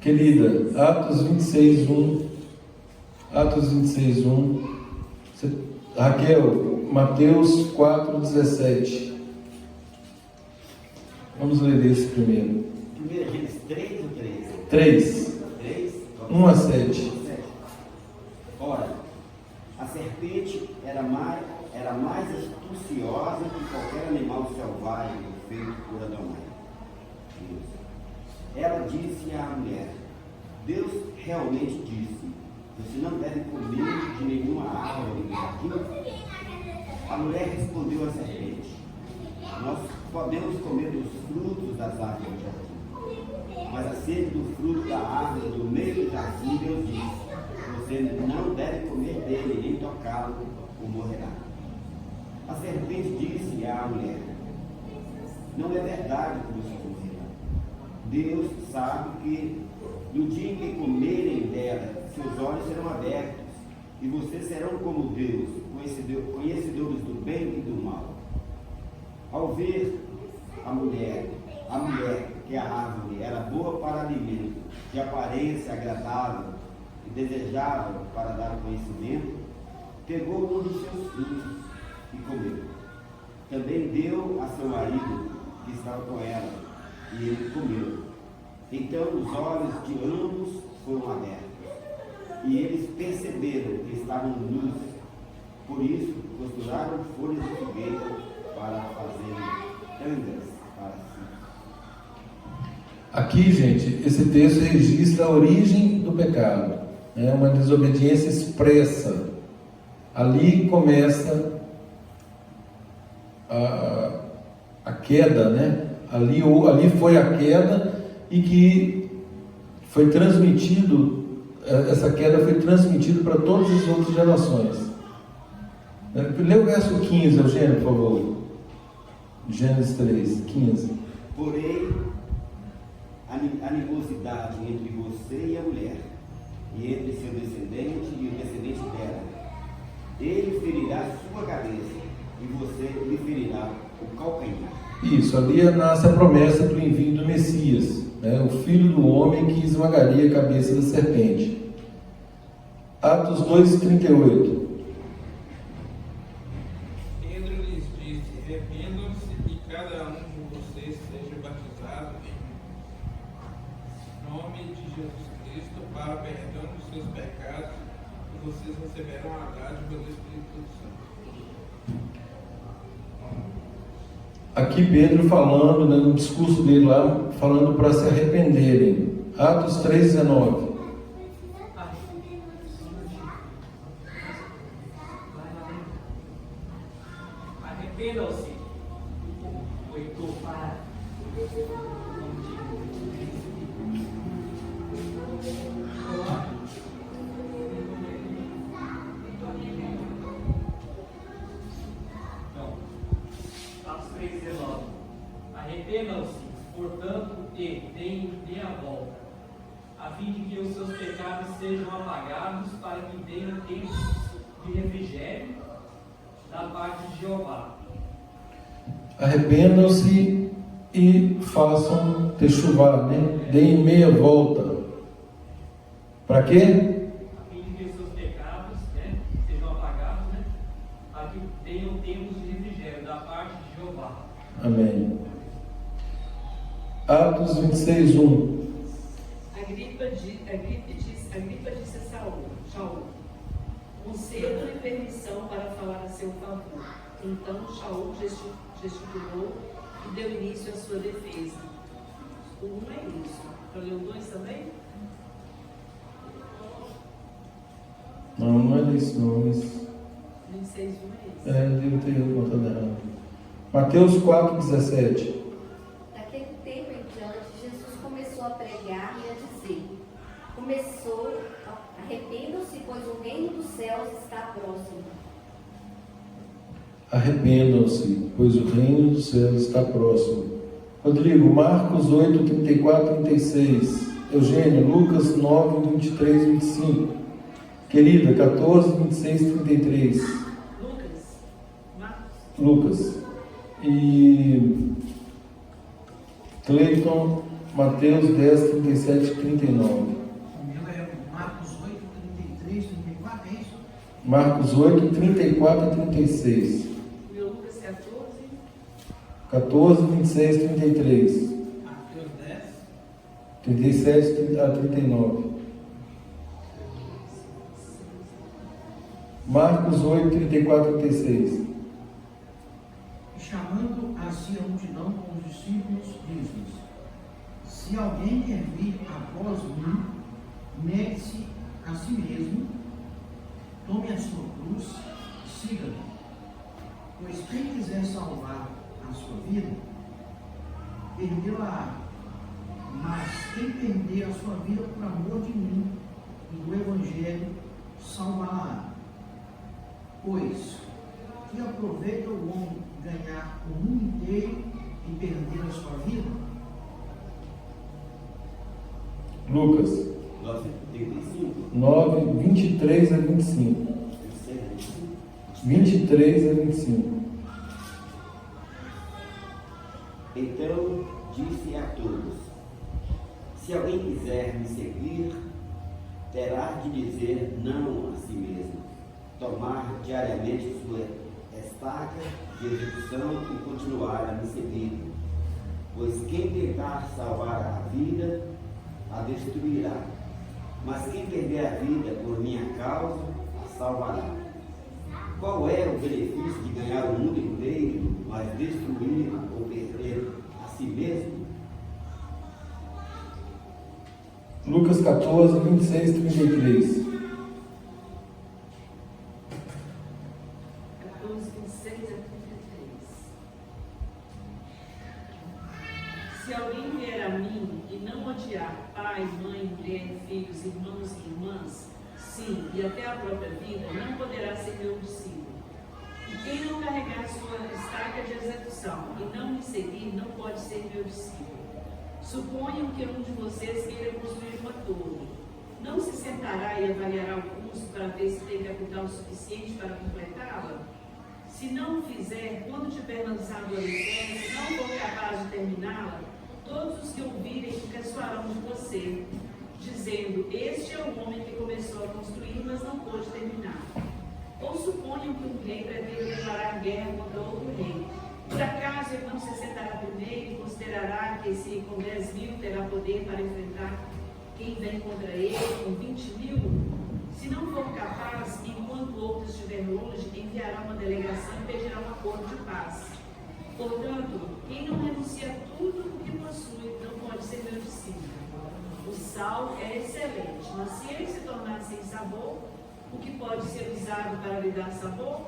querida, Atos 26, 1, Atos 26, 1, Raquel, Mateus 4, 17. Vamos ler esse primeiro. Primeiro, Gênesis 3 ou 13? 3, 3? 1 a 7. Ora, a serpente era mais astuciosa que qualquer animal selvagem feito por Adonai. Ela disse à mulher: Deus realmente disse, você não deve comer de nenhuma árvore do jardim? A mulher respondeu à serpente: nós podemos comer dos frutos das árvores do jardim, mas acerca do fruto da árvore do meio do jardim, Deus disse: você não deve comer dele, nem tocá-lo, ou morrerá. A serpente disse à mulher: não é verdade o que você considera. Deus sabe que no dia em que comerem dela, seus olhos serão abertos, e vocês serão como Deus, conhecedores do bem e do mal. Ao ver a mulher que a árvore era boa para alimento, de aparência agradável e desejável para dar conhecimento, pegou um dos seus frutos e comeu. Também deu a seu marido, que estava com ela, e ele comeu. Então os olhos de ambos foram abertos, e eles perceberam que estavam nus. Por isso, costuraram folhas de figueira para fazerem tangas para si. Aqui, gente, esse texto registra a origem do pecado. É uma desobediência expressa. Ali começa a queda, né? Ali foi a queda e que foi transmitido, essa queda foi transmitida para todas as outras gerações. Lê o verso 15, Eugênio, por favor. Gênesis 3, 15. Porém, animosidade entre você e a mulher, e entre seu descendente e o descendente dela. Ele ferirá sua cabeça, e você lhe ferirá o calcanhar. Isso, ali nasce a promessa do envio do Messias, né? O Filho do Homem que esmagaria a cabeça da serpente. Atos 2:38. Pedro lhes disse: arrependam-se e cada um de vocês seja batizado em nome de Jesus Cristo para o perdão dos seus pecados, e vocês receberão a dádiva do Espírito Santo. Aqui Pedro falando, né, no discurso dele lá, falando para se arrependerem. Atos 3:19. Arrependam-se. Atos 3:19. Arrependam-se, portanto, e deem meia volta, a fim de que os seus pecados sejam apagados, para que venha tempo de refrigério da parte de Jeová. Arrependam-se e façam techuvá, né? Deem meia volta. Para quê? A fim de que os seus pecados, né, sejam apagados, né, para que tenham tempos de refrigério da parte de Jeová. Amém. Atos 26:1. Agripa disse a Shaul, concedo e permissão para falar a seu favor. Então Shaul gesticulou e deu início à sua defesa. O 1 é isso. Para ler o 2 também? Não é isso, não. 26, 1 é isso. Devo ter contado errado. Mateus 4:17. Daquele tempo em diante, Jesus começou a pregar e a dizer: arrependam-se, pois o reino dos céus está próximo. Arrependam-se, pois o reino dos céus está próximo. Rodrigo, Marcos 8:34-36. Eugênio, Lucas 9:23-25. Querida, 14:26-33. Lucas. E Cleiton, Mateus 10:37-39. O meu é Marcos 8:33-34, é isso? Marcos 8:34-36. O meu Lucas 14:26-33. Mateus 10. 37-39. Marcos 8:34-36. E chamando a si a multidão com os discípulos, diz-lhes: se alguém quer vir após mim, negue-se a si mesmo, tome a sua cruz e siga-me. Pois quem quiser salvar a sua vida, perdê-la-á. Mas quem perder a sua vida por amor de mim e do Evangelho, salvá-la-á. Pois que aproveita o homem ganhar o mundo inteiro e perder a sua vida? Lucas 9:23-25. 23-25. Então disse a todos: se alguém quiser me seguir, terá de dizer não a si mesmo, tomar diariamente sua estaca de execução e continuar a me seguir. Pois quem tentar salvar a vida, a destruirá. Mas quem perder a vida por minha causa, a salvará. Qual é o benefício de ganhar o mundo inteiro, mas destruir ou perder a si mesmo? Lucas 14:26-33. 14:26-33. Se alguém vier a mim e não odiar pai, mãe, mulher, filhos, irmãos e irmãs, sim, e até a própria vida, não poderá ser meu discípulo. E quem não carregar sua estaca de execução e não me seguir, não pode ser meu discípulo. Suponham que um de vocês queira construir uma torre. Não se sentará e avaliará o custo para ver se tem capital suficiente para completá-la? Se não o fizer, quando tiver lançado a licença, se não for capaz de terminá-la, todos os que ouvirem caçoarão de você, dizendo: este é o homem que começou a construir, mas não pôde terminar. Ou suponham que um rei pretende declarar guerra contra outro rei. Por acaso ele não se sentará primeiro e considerará que se com 10.000 terá poder para enfrentar quem vem contra ele com 20.000? Se não for capaz, enquanto o outro estiver longe, enviará uma delegação e pedirá um acordo de paz. Portanto, quem não renuncia a tudo o que possui não pode ser meu discípulo. O sal é excelente, mas se ele se tornar sem sabor, o que pode ser usado para lhe dar sabor?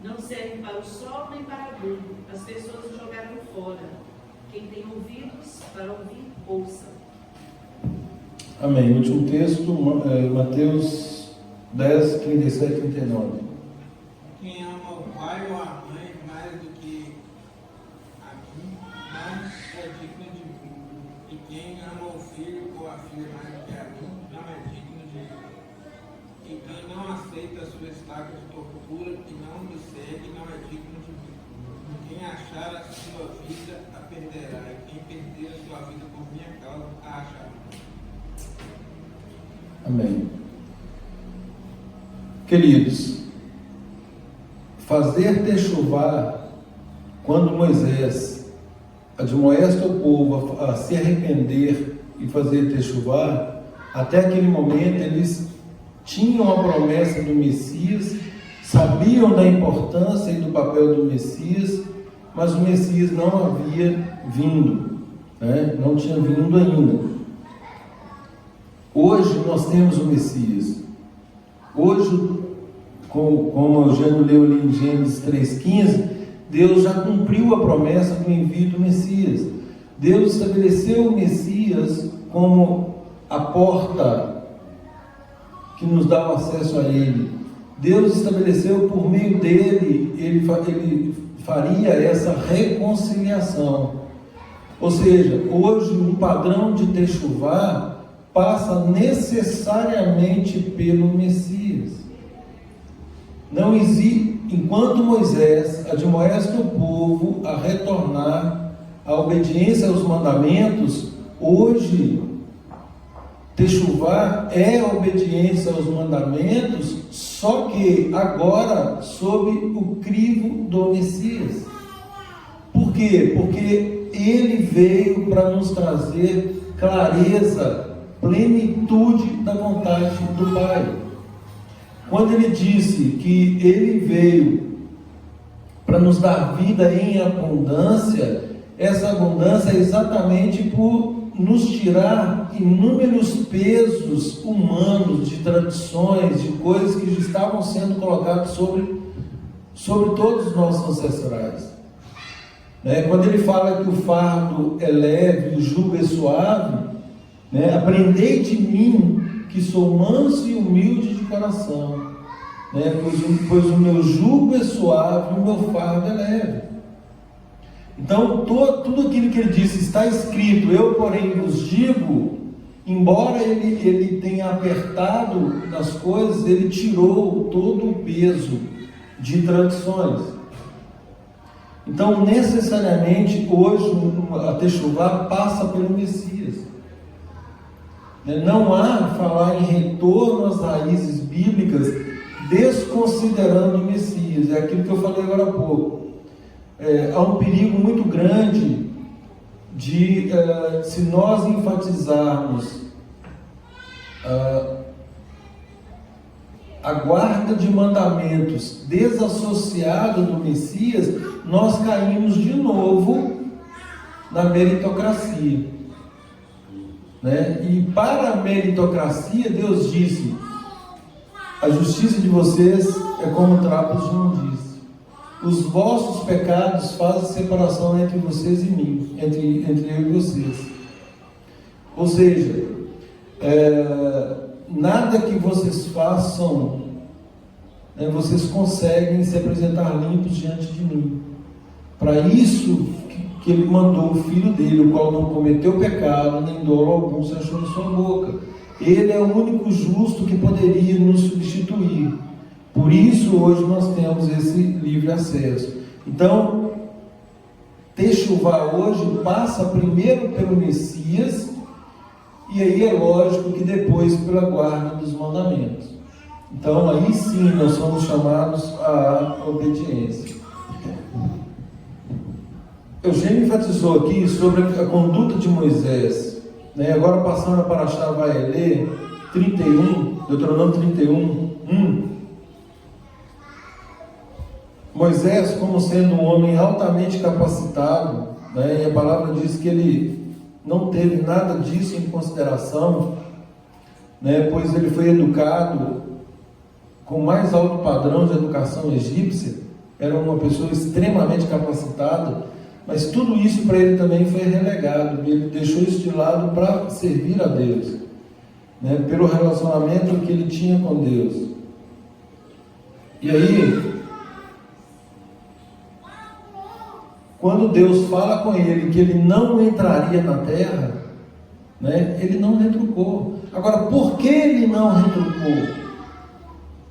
Não serve para o sol nem para adubo. As pessoas o jogaram fora. Quem tem ouvidos para ouvir, ouça. Amém. Último texto, Mateus 10, 37 e 39. Quem ama o pai ou a mãe mais do que a mim, não é digno de mim. E quem ama o filho ou a filha mais do que a mim, não é digno de mim. E quem não aceita a sua estaca de tortura e não me segue, não é digno de mim. Quem achar a sua vida, a perderá. E quem perder a sua vida por minha causa, a achará. Amém. Queridos, fazer techuvá, quando Moisés admoesta o povo a se arrepender e fazer techuvá, até aquele momento eles tinham a promessa do Messias, sabiam da importância e do papel do Messias, mas o Messias não havia vindo, né? Não tinha vindo ainda. Hoje nós temos o Messias. Hoje, como o Eugênio leu ali em Gênesis 3,15, Deus já cumpriu a promessa do envio do Messias. Deus estabeleceu o Messias como a porta que nos dá o acesso a Ele. Deus estabeleceu por meio dele, ele faria essa reconciliação. Ou seja, hoje um padrão de techuvá passa necessariamente pelo Messias. Não existe, enquanto Moisés admoesta o povo a retornar à obediência aos mandamentos, hoje techuvá é a obediência aos mandamentos, só que agora sob o crivo do Messias. Por quê? Porque ele veio para nos trazer clareza, plenitude da vontade do Pai. Quando ele disse que ele veio para nos dar vida em abundância, essa abundância é exatamente por nos tirar inúmeros pesos humanos, de tradições, de coisas que já estavam sendo colocadas sobre todos os nossos ancestrais. Quando ele fala que o fardo é leve, o jugo é suave, aprendei de mim, que sou manso e humilde de coração, pois o meu jugo é suave e o meu fardo é leve. Então, tudo aquilo que ele disse está escrito, eu porém vos digo, embora ele tenha apertado nas coisas, ele tirou todo o peso de tradições. Então, necessariamente, hoje, a techuvá passa pelo Messias. Não há falar em retorno às raízes bíblicas, desconsiderando o Messias. É aquilo que eu falei agora há pouco. Há um perigo muito grande de, se nós enfatizarmos a guarda de mandamentos desassociado do Messias, nós caímos de novo na meritocracia. E para a meritocracia, Deus disse: a justiça de vocês é como trapos de imundícia. Os vossos pecados fazem separação entre vocês e mim, entre eu e vocês. Ou seja, nada que vocês façam, vocês conseguem se apresentar limpos diante de mim. Para isso que ele mandou o Filho dele, o qual não cometeu pecado, nem dolo algum se achou em sua boca. Ele é o único justo que poderia nos substituir. Por isso hoje nós temos esse livre acesso. Então, Techuvá hoje passa primeiro pelo Messias, e aí é lógico que depois pela guarda dos mandamentos. Então aí sim nós somos chamados à obediência. Eugênio enfatizou aqui sobre a conduta de Moisés, né? Agora passando a Paraxá Vaelê 31, Deuteronômio 31, 1. Moisés, como sendo um homem altamente capacitado, né? E a palavra diz que ele não teve nada disso em consideração, né? Pois ele foi educado com o mais alto padrão de educação egípcia, era uma pessoa extremamente capacitada, mas tudo isso para ele também foi relegado, ele deixou isso de lado para servir a Deus, né? Pelo relacionamento que ele tinha com Deus. E aí, quando Deus fala com ele que ele não entraria na terra, né, ele não retrucou. Agora, por que ele não retrucou?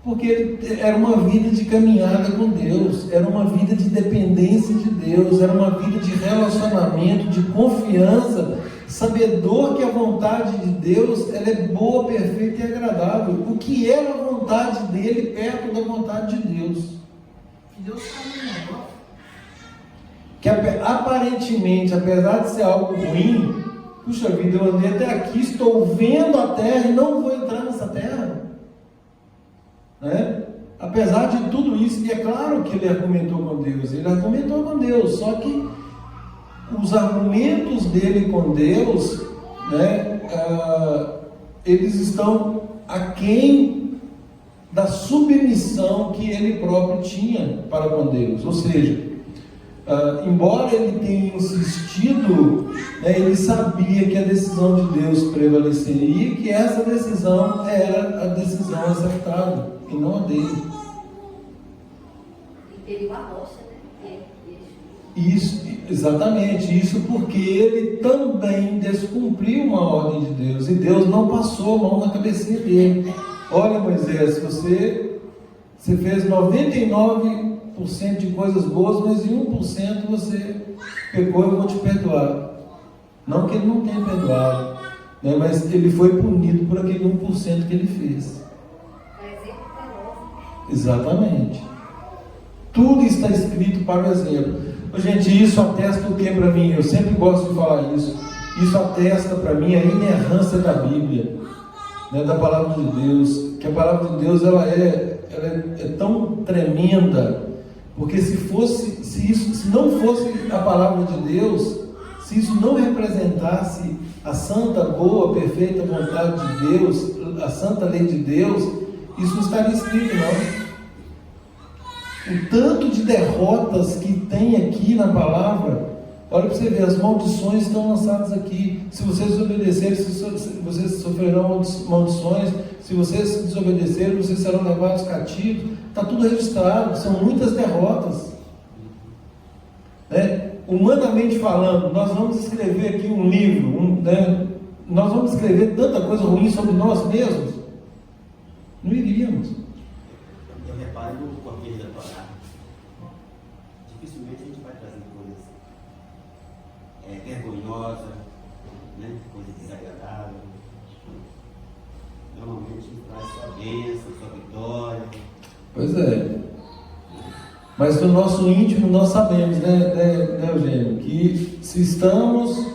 Porque ele era uma vida de caminhada com Deus, era uma vida de dependência de Deus, era uma vida de relacionamento, de confiança, sabedor que a vontade de Deus ela é boa, perfeita e agradável. O que era a vontade dele perto da vontade de Deus? Que Deus sabe o negócio. Que aparentemente, apesar de ser algo ruim, puxa vida, eu andei até aqui, estou vendo a terra e não vou entrar nessa terra, né? Apesar de tudo isso, e é claro que ele argumentou com Deus, só que os argumentos dele com Deus, né, eles estão aquém da submissão que ele próprio tinha para com Deus, ou seja, embora ele tenha insistido, né, ele sabia que a decisão de Deus prevaleceria e que essa decisão era a decisão acertada e não a dele. E pediu a rocha, né? Isso, exatamente, isso porque ele também descumpriu uma ordem de Deus e Deus não passou a mão na cabecinha dele. Olha, Moisés, você fez 99% de coisas boas, mas em 1% você pecou, eu vou te perdoar. Não que ele não tenha perdoado, né, mas ele foi punido por aquele 1% que ele fez. Exatamente. Tudo está escrito para o exemplo. Gente, isso atesta o que para mim? Eu sempre gosto de falar isso. Isso atesta para mim a inerrância da Bíblia, né, da palavra de Deus. Que a palavra de Deus ela é tão tremenda. Porque se não fosse a palavra de Deus, se isso não representasse a santa, boa, perfeita vontade de Deus, a santa lei de Deus, isso não estaria escrito, não. O tanto de derrotas que tem aqui na palavra, olha para você ver, as maldições estão lançadas aqui. Se vocês desobedecerem, vocês sofrerão maldições. Se vocês desobedecerem, vocês serão levados cativos. Está tudo registrado, são muitas derrotas, né? Humanamente falando, nós vamos escrever aqui um livro, né? Nós vamos escrever tanta coisa ruim sobre nós mesmos? Não iríamos. Eu reparo no porquê da Torá. Dificilmente a gente vai trazer coisas vergonhosas, né? Coisa desagradável. Normalmente a gente traz sua bênção, sua vitória. Pois é. Mas no nosso íntimo nós sabemos, né, Eugênio, que se estamos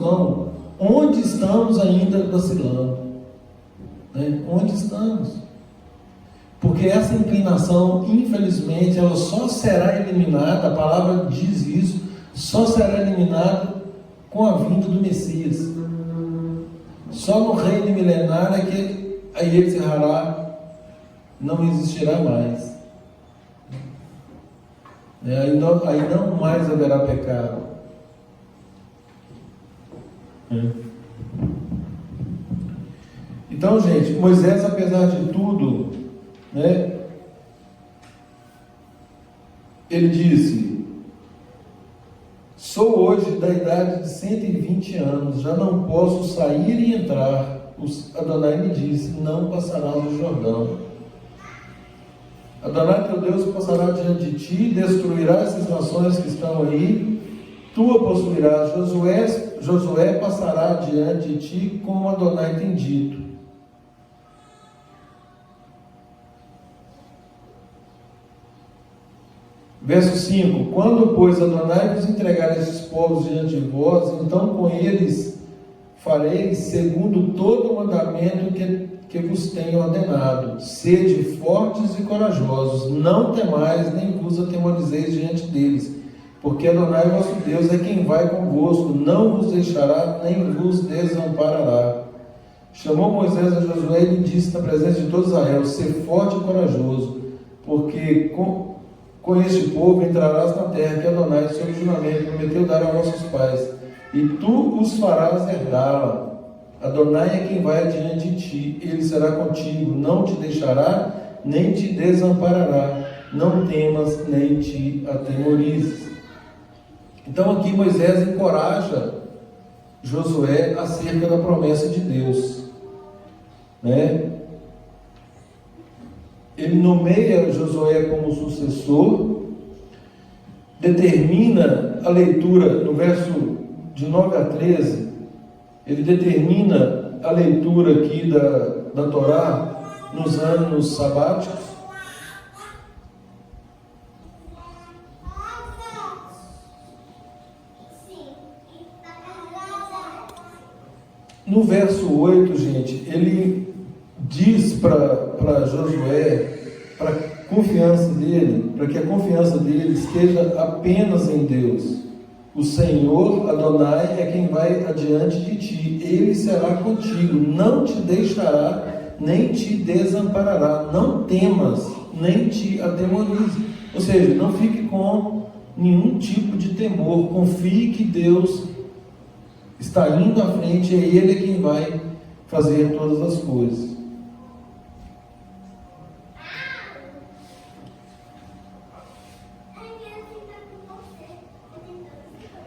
não, onde estamos ainda vacilando, né? Onde estamos? Porque essa inclinação, infelizmente, ela só será eliminada, a palavra diz isso, só será eliminada com a vinda do Messias. Só no reino milenar é que aí ele cerrará, não existirá mais. Aí não mais haverá pecado. Então, gente, Moisés, apesar de tudo, né, ele disse: sou hoje da idade de 120 anos, já não posso sair e entrar. Adonai me disse: não passará no Jordão. Adonai teu Deus passará diante de ti, destruirá essas nações que estão aí, tu a possuirás. Josué passará diante de ti, como Adonai tem dito. Verso 5: Quando, pois, Adonai vos entregar esses povos diante de vós, então com eles fareis segundo todo o mandamento que vos tenho ordenado. Sede fortes e corajosos, não temais, nem vos atemorizeis diante deles, porque Adonai vosso Deus é quem vai convosco, não vos deixará, nem vos desamparará. Chamou Moisés a Josué e lhe disse na presença de todo Israel: Sê forte e corajoso, porque com este povo entrarás na terra que Adonai, sob juramento, prometeu dar a vossos pais, e tu os farás herdá-la. Adonai é quem vai adiante de ti, ele será contigo, não te deixará, nem te desamparará. Não temas, nem te atemorizes. Então aqui Moisés encoraja Josué acerca da promessa de Deus, né? Ele nomeia Josué como sucessor, determina a leitura no verso de 9 a 13, ele determina a leitura aqui da Torá nos anos sabáticos. No verso 8, gente, ele diz para Josué, para a confiança dele, para que a confiança dele esteja apenas em Deus. O Senhor, Adonai, é quem vai adiante de ti, ele será contigo, não te deixará, nem te desamparará. Não temas, nem te atemorize. Ou seja, não fique com nenhum tipo de temor, confie que Deus está indo à frente, é Ele quem vai fazer todas as coisas.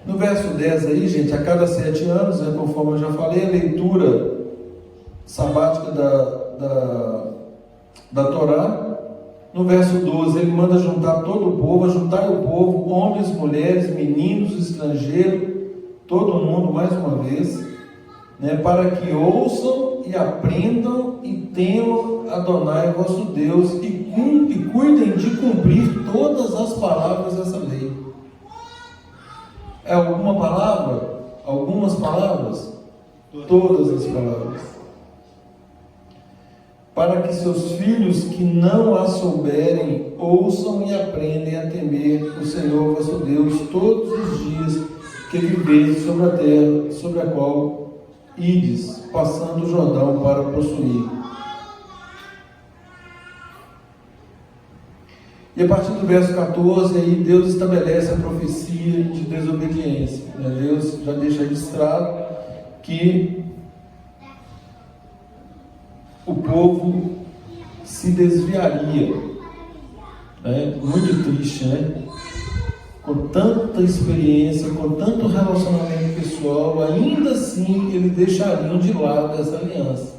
No verso 10 aí, gente, a cada 7 anos, né, conforme eu já falei, a leitura sabática da Torá. No verso 12, ele manda juntar todo o povo, ajuntar o povo, homens, mulheres, meninos, estrangeiros, todo mundo, mais uma vez, né, para que ouçam e aprendam e temam Adonai vosso Deus e cuidem de cumprir todas as palavras dessa lei. É alguma palavra? Algumas palavras? Todas as palavras. Para que seus filhos que não a souberem ouçam e aprendem a temer o Senhor vosso Deus todos os dias que viveis sobre a terra, sobre a qual ides, passando o Jordão para possuir. E a partir do verso 14, aí Deus estabelece a profecia de desobediência. Deus já deixa registrado que o povo se desviaria. Muito triste, né? Com tanta experiência, com tanto relacionamento pessoal, ainda assim eles deixariam de lado essa aliança.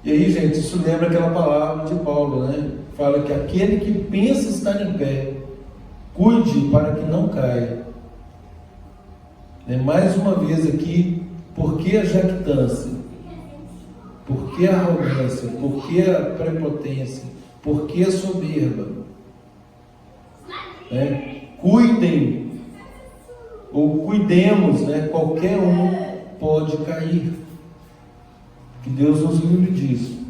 E aí, gente, isso lembra aquela palavra de Paulo, né? Fala que aquele que pensa estar em pé, cuide para que não caia. Mais uma vez aqui, por que a jactância? Por que a arrogância? Por que a prepotência? Por que a soberba? Cuidem, ou cuidemos, qualquer um pode cair. Que Deus nos livre disso.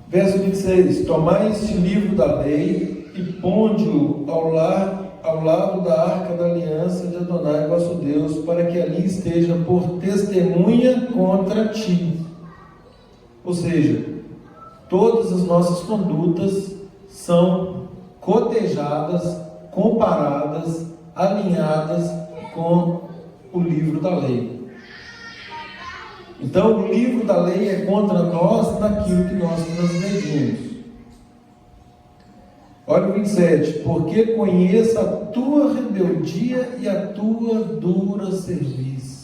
Verso 26: Tomai este livro da lei e ponde-o ao lado da arca da aliança de Adonai vosso Deus, para que ali esteja por testemunha contra ti. Ou seja, todas as nossas condutas são cotejadas, comparadas, alinhadas com o livro da lei. Então, o livro da lei é contra nós naquilo que nós transgredimos. Olha o 27. Porque conheça a tua rebeldia e a tua dura serviço.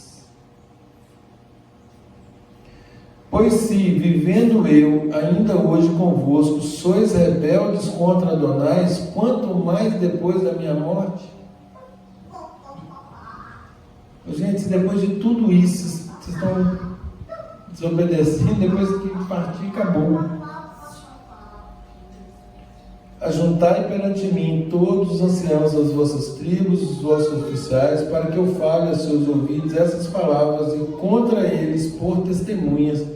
Pois se, vivendo eu ainda hoje convosco, sois rebeldes contra Adonai, quanto mais depois da minha morte. Gente, se depois de tudo isso, vocês estão desobedecendo, depois que partir, acabou. Ajuntai perante mim todos os anciãos das vossas tribos, os vossos oficiais, para que eu fale aos seus ouvidos essas palavras, e contra eles, por testemunhas,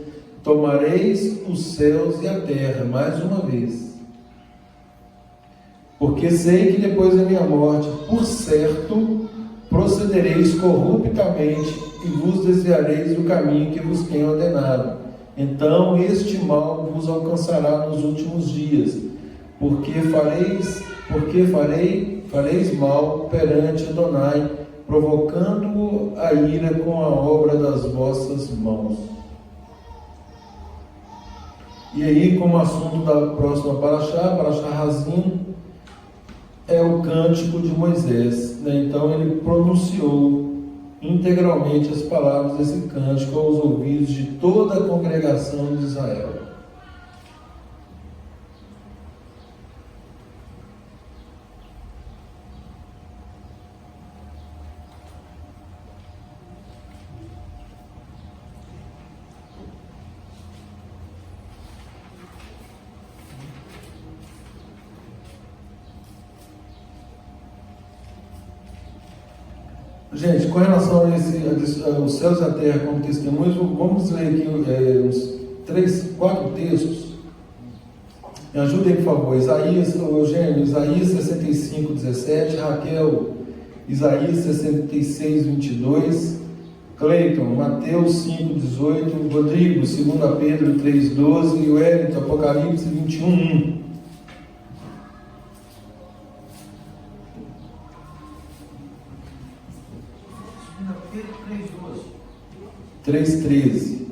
tomareis os céus e a terra, mais uma vez. Porque sei que depois da minha morte, por certo, procedereis corruptamente e vos desviareis do caminho que vos tenho ordenado. Então este mal vos alcançará nos últimos dias, porque fareis mal perante Adonai, provocando-o a ira com a obra das vossas mãos. E aí, como assunto da próxima Parashá Razim, é o cântico de Moisés, né? Então ele pronunciou integralmente as palavras desse cântico aos ouvidos de toda a congregação de Israel. Gente, com relação a os céus e a terra como testemunhos, vamos ler aqui uns 3, 4 textos. Me ajudem, por favor. Eugênio, Isaías 65, 17, Raquel, Isaías 66, 22, Cleiton, Mateus 5, 18, Rodrigo, 2 Pedro 3, 12 e o Wellington, Apocalipse 21, 1. Pedro 3:13.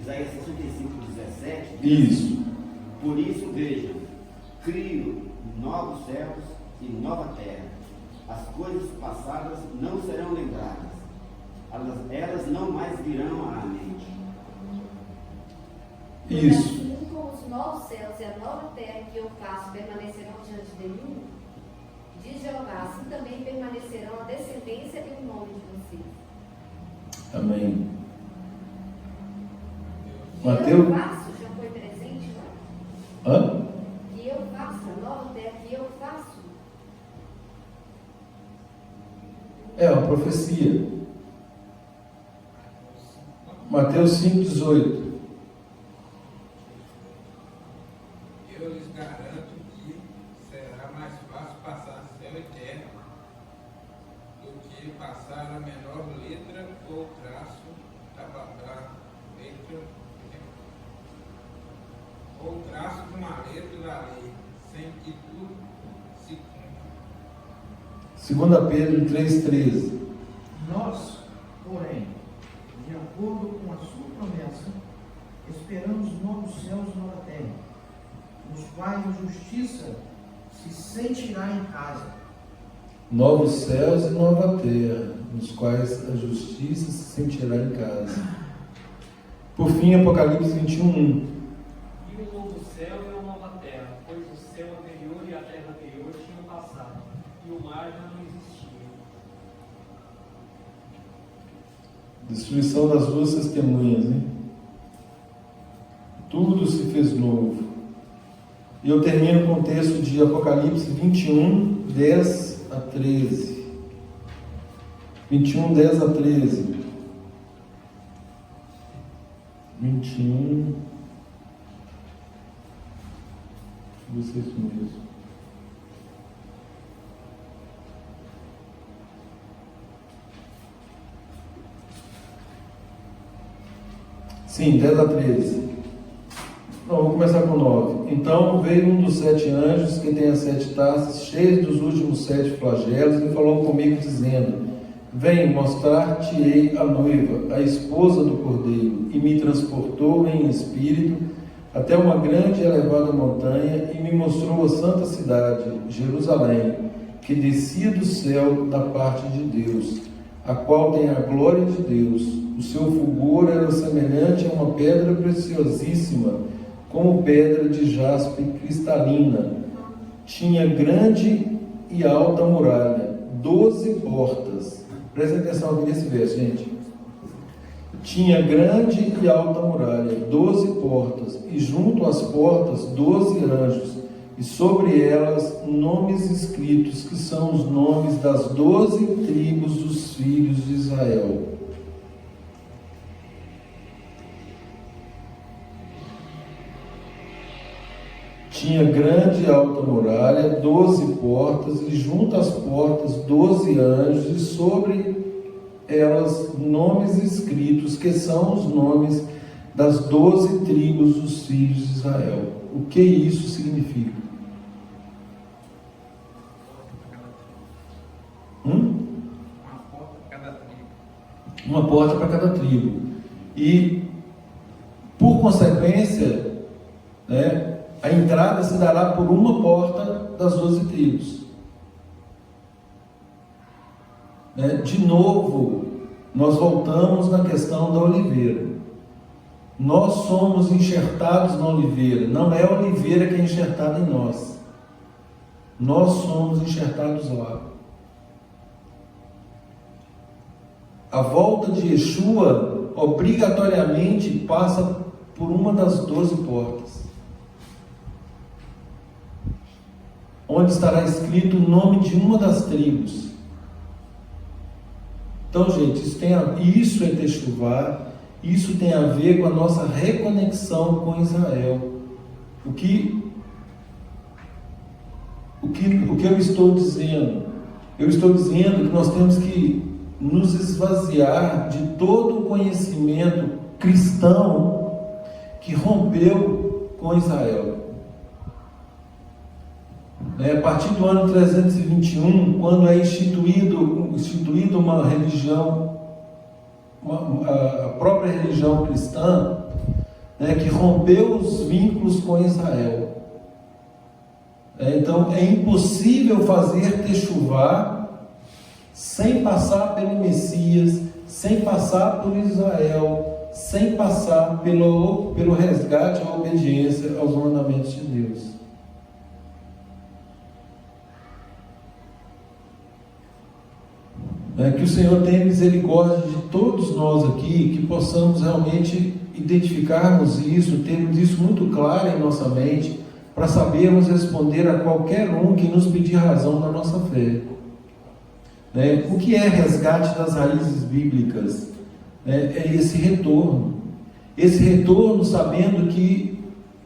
Isaías 65, 17. Isso. Por isso, vejam, crio novos céus e nova terra. As coisas passadas não serão lembradas. Elas não mais virão à mente. Isso. Assim como os novos céus e a nova terra que eu faço permanecerão diante de mim, diz Jeová, assim também permanecerão a descendência e o nome de vocês. Amém. Que eu Mateus. faço, já foi presente, não? Hã? Que eu faço, a nova terra que eu faço. É uma profecia. Mateus 5,18. Eu lhes garanto que será mais fácil passar céu e terra do que passar a menor letra ou traço ou traço de uma letra da lei, sem que tudo se cumpra. 2 Pedro 3,13. Nós, porém, de acordo com a sua promessa, esperamos novos céus e nova terra, nos quais a justiça se sentirá em casa. Novos céus e nova terra, nos quais a justiça se sentirá em casa. Por fim, Apocalipse 21:1. E um novo céu e uma nova terra, pois o céu anterior e a terra anterior tinham passado, e o mar já não existia. Destruição das duas testemunhas, hein? Tudo se fez novo. E eu termino com o texto de Apocalipse 21, 10 a 13. 21, 10 a 13. 21. Vocês mesmos. Sim, 10 a 13. Não, vou começar com 9. Então veio um dos 7 anjos, que tem as 7 taças, cheias dos últimos 7 flagelos, e falou comigo, dizendo: Vem, mostrar-te-ei a noiva, a esposa do Cordeiro. E me transportou em espírito até uma grande e elevada montanha, e me mostrou a santa cidade, Jerusalém, que descia do céu da parte de Deus, a qual tem a glória de Deus. O seu fulgor era semelhante a uma pedra preciosíssima, como pedra de jaspe cristalina. Tinha grande e alta muralha, 12 portas. Prestem atenção aqui nesse verso, gente. Tinha grande e alta muralha, 12 portas, e junto às portas 12 anjos, e sobre elas nomes escritos, que são os nomes das 12 tribos dos filhos de Israel. Tinha grande e alta muralha, 12 portas, e junto às portas 12 anjos, e sobre elas nomes escritos, que são os nomes das 12 tribos dos filhos de Israel. O que isso significa? Uma porta para cada tribo. E, por consequência, né, a entrada se dará por uma porta das 12 tribos. De novo, nós voltamos na questão da oliveira. Nós somos enxertados na oliveira. Não é a oliveira que é enxertada em nós. Nós somos enxertados lá. A volta de Yeshua obrigatoriamente passa por uma das 12 portas, onde estará escrito o nome de uma das tribos. Então, gente, isso é Techuvá, isso tem a ver com a nossa reconexão com Israel. O que eu estou dizendo? Eu estou dizendo que nós temos que nos esvaziar de todo o conhecimento cristão que rompeu com Israel. A partir do ano 321, quando é instituído uma religião, a própria religião cristã, que rompeu os vínculos com Israel. Então é impossível fazer Techuvá sem passar pelo Messias, sem passar por Israel, sem passar pelo resgate, a obediência aos mandamentos de Deus. Que o Senhor tenha misericórdia de todos nós aqui, que possamos realmente identificarmos isso, termos isso muito claro em nossa mente, para sabermos responder a qualquer um que nos pedir razão da nossa fé. O que é resgate das raízes bíblicas? É esse retorno. Esse retorno sabendo que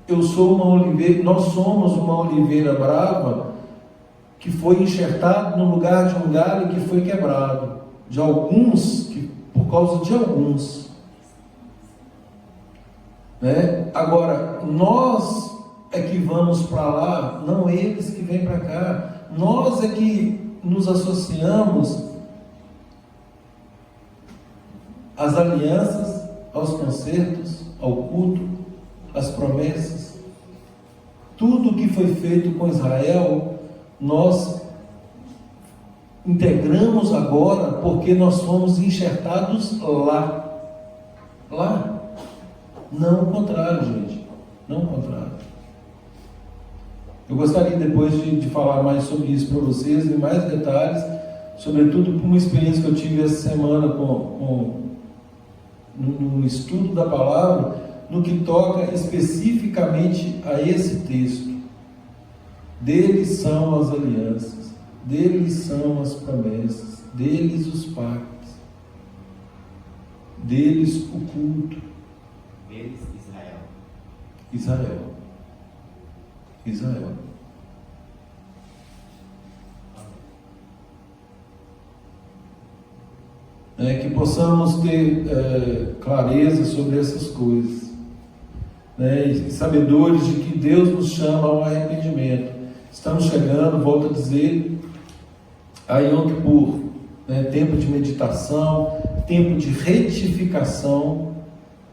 eu sou uma oliveira, nós somos uma oliveira brava, que foi enxertado no lugar de um galho que foi quebrado, de alguns, por causa de alguns. Agora, nós é que vamos para lá, não eles que vêm para cá. Nós é que nos associamos às alianças, aos concertos, ao culto, às promessas. Tudo que foi feito com Israel, nós integramos agora, porque nós fomos enxertados lá. Lá. Não o contrário, gente. Não o contrário. Eu gostaria depois de falar mais sobre isso para vocês, em mais detalhes, sobretudo por uma experiência que eu tive essa semana no estudo da palavra, no que toca especificamente a esse texto. Deles são as alianças, deles são as promessas, deles os pactos, deles o culto. Deles Israel. Israel. Que possamos ter clareza sobre essas coisas, e sabedores de que Deus nos chama ao arrependimento. Estamos chegando, volto a dizer, a Yom Kippur, tempo de meditação, tempo de retificação,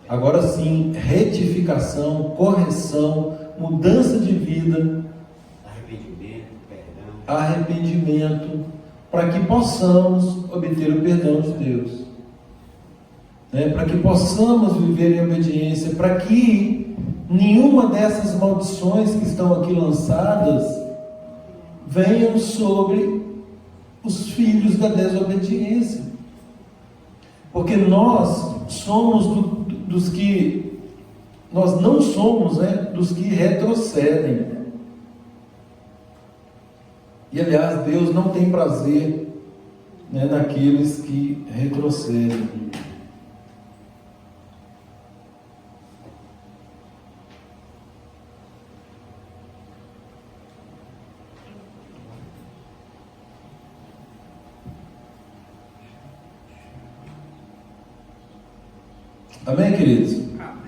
Agora sim, retificação, correção, mudança de vida, arrependimento, para que possamos obter o perdão de Deus, né? Para que possamos viver em obediência, para que nenhuma dessas maldições que estão aqui lançadas venham sobre os filhos da desobediência, porque nós somos dos que, nós não somos, né, dos que retrocedem. E aliás, Deus não tem prazer, né, naqueles que retrocedem. Amém, queridos? Amém.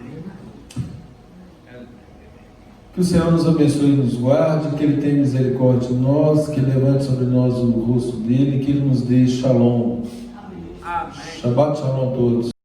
Que o Senhor nos abençoe e nos guarde, que Ele tenha misericórdia de nós, que Ele levante sobre nós o rosto dEle, que Ele nos dê shalom. Amém. Shabbat shalom a todos.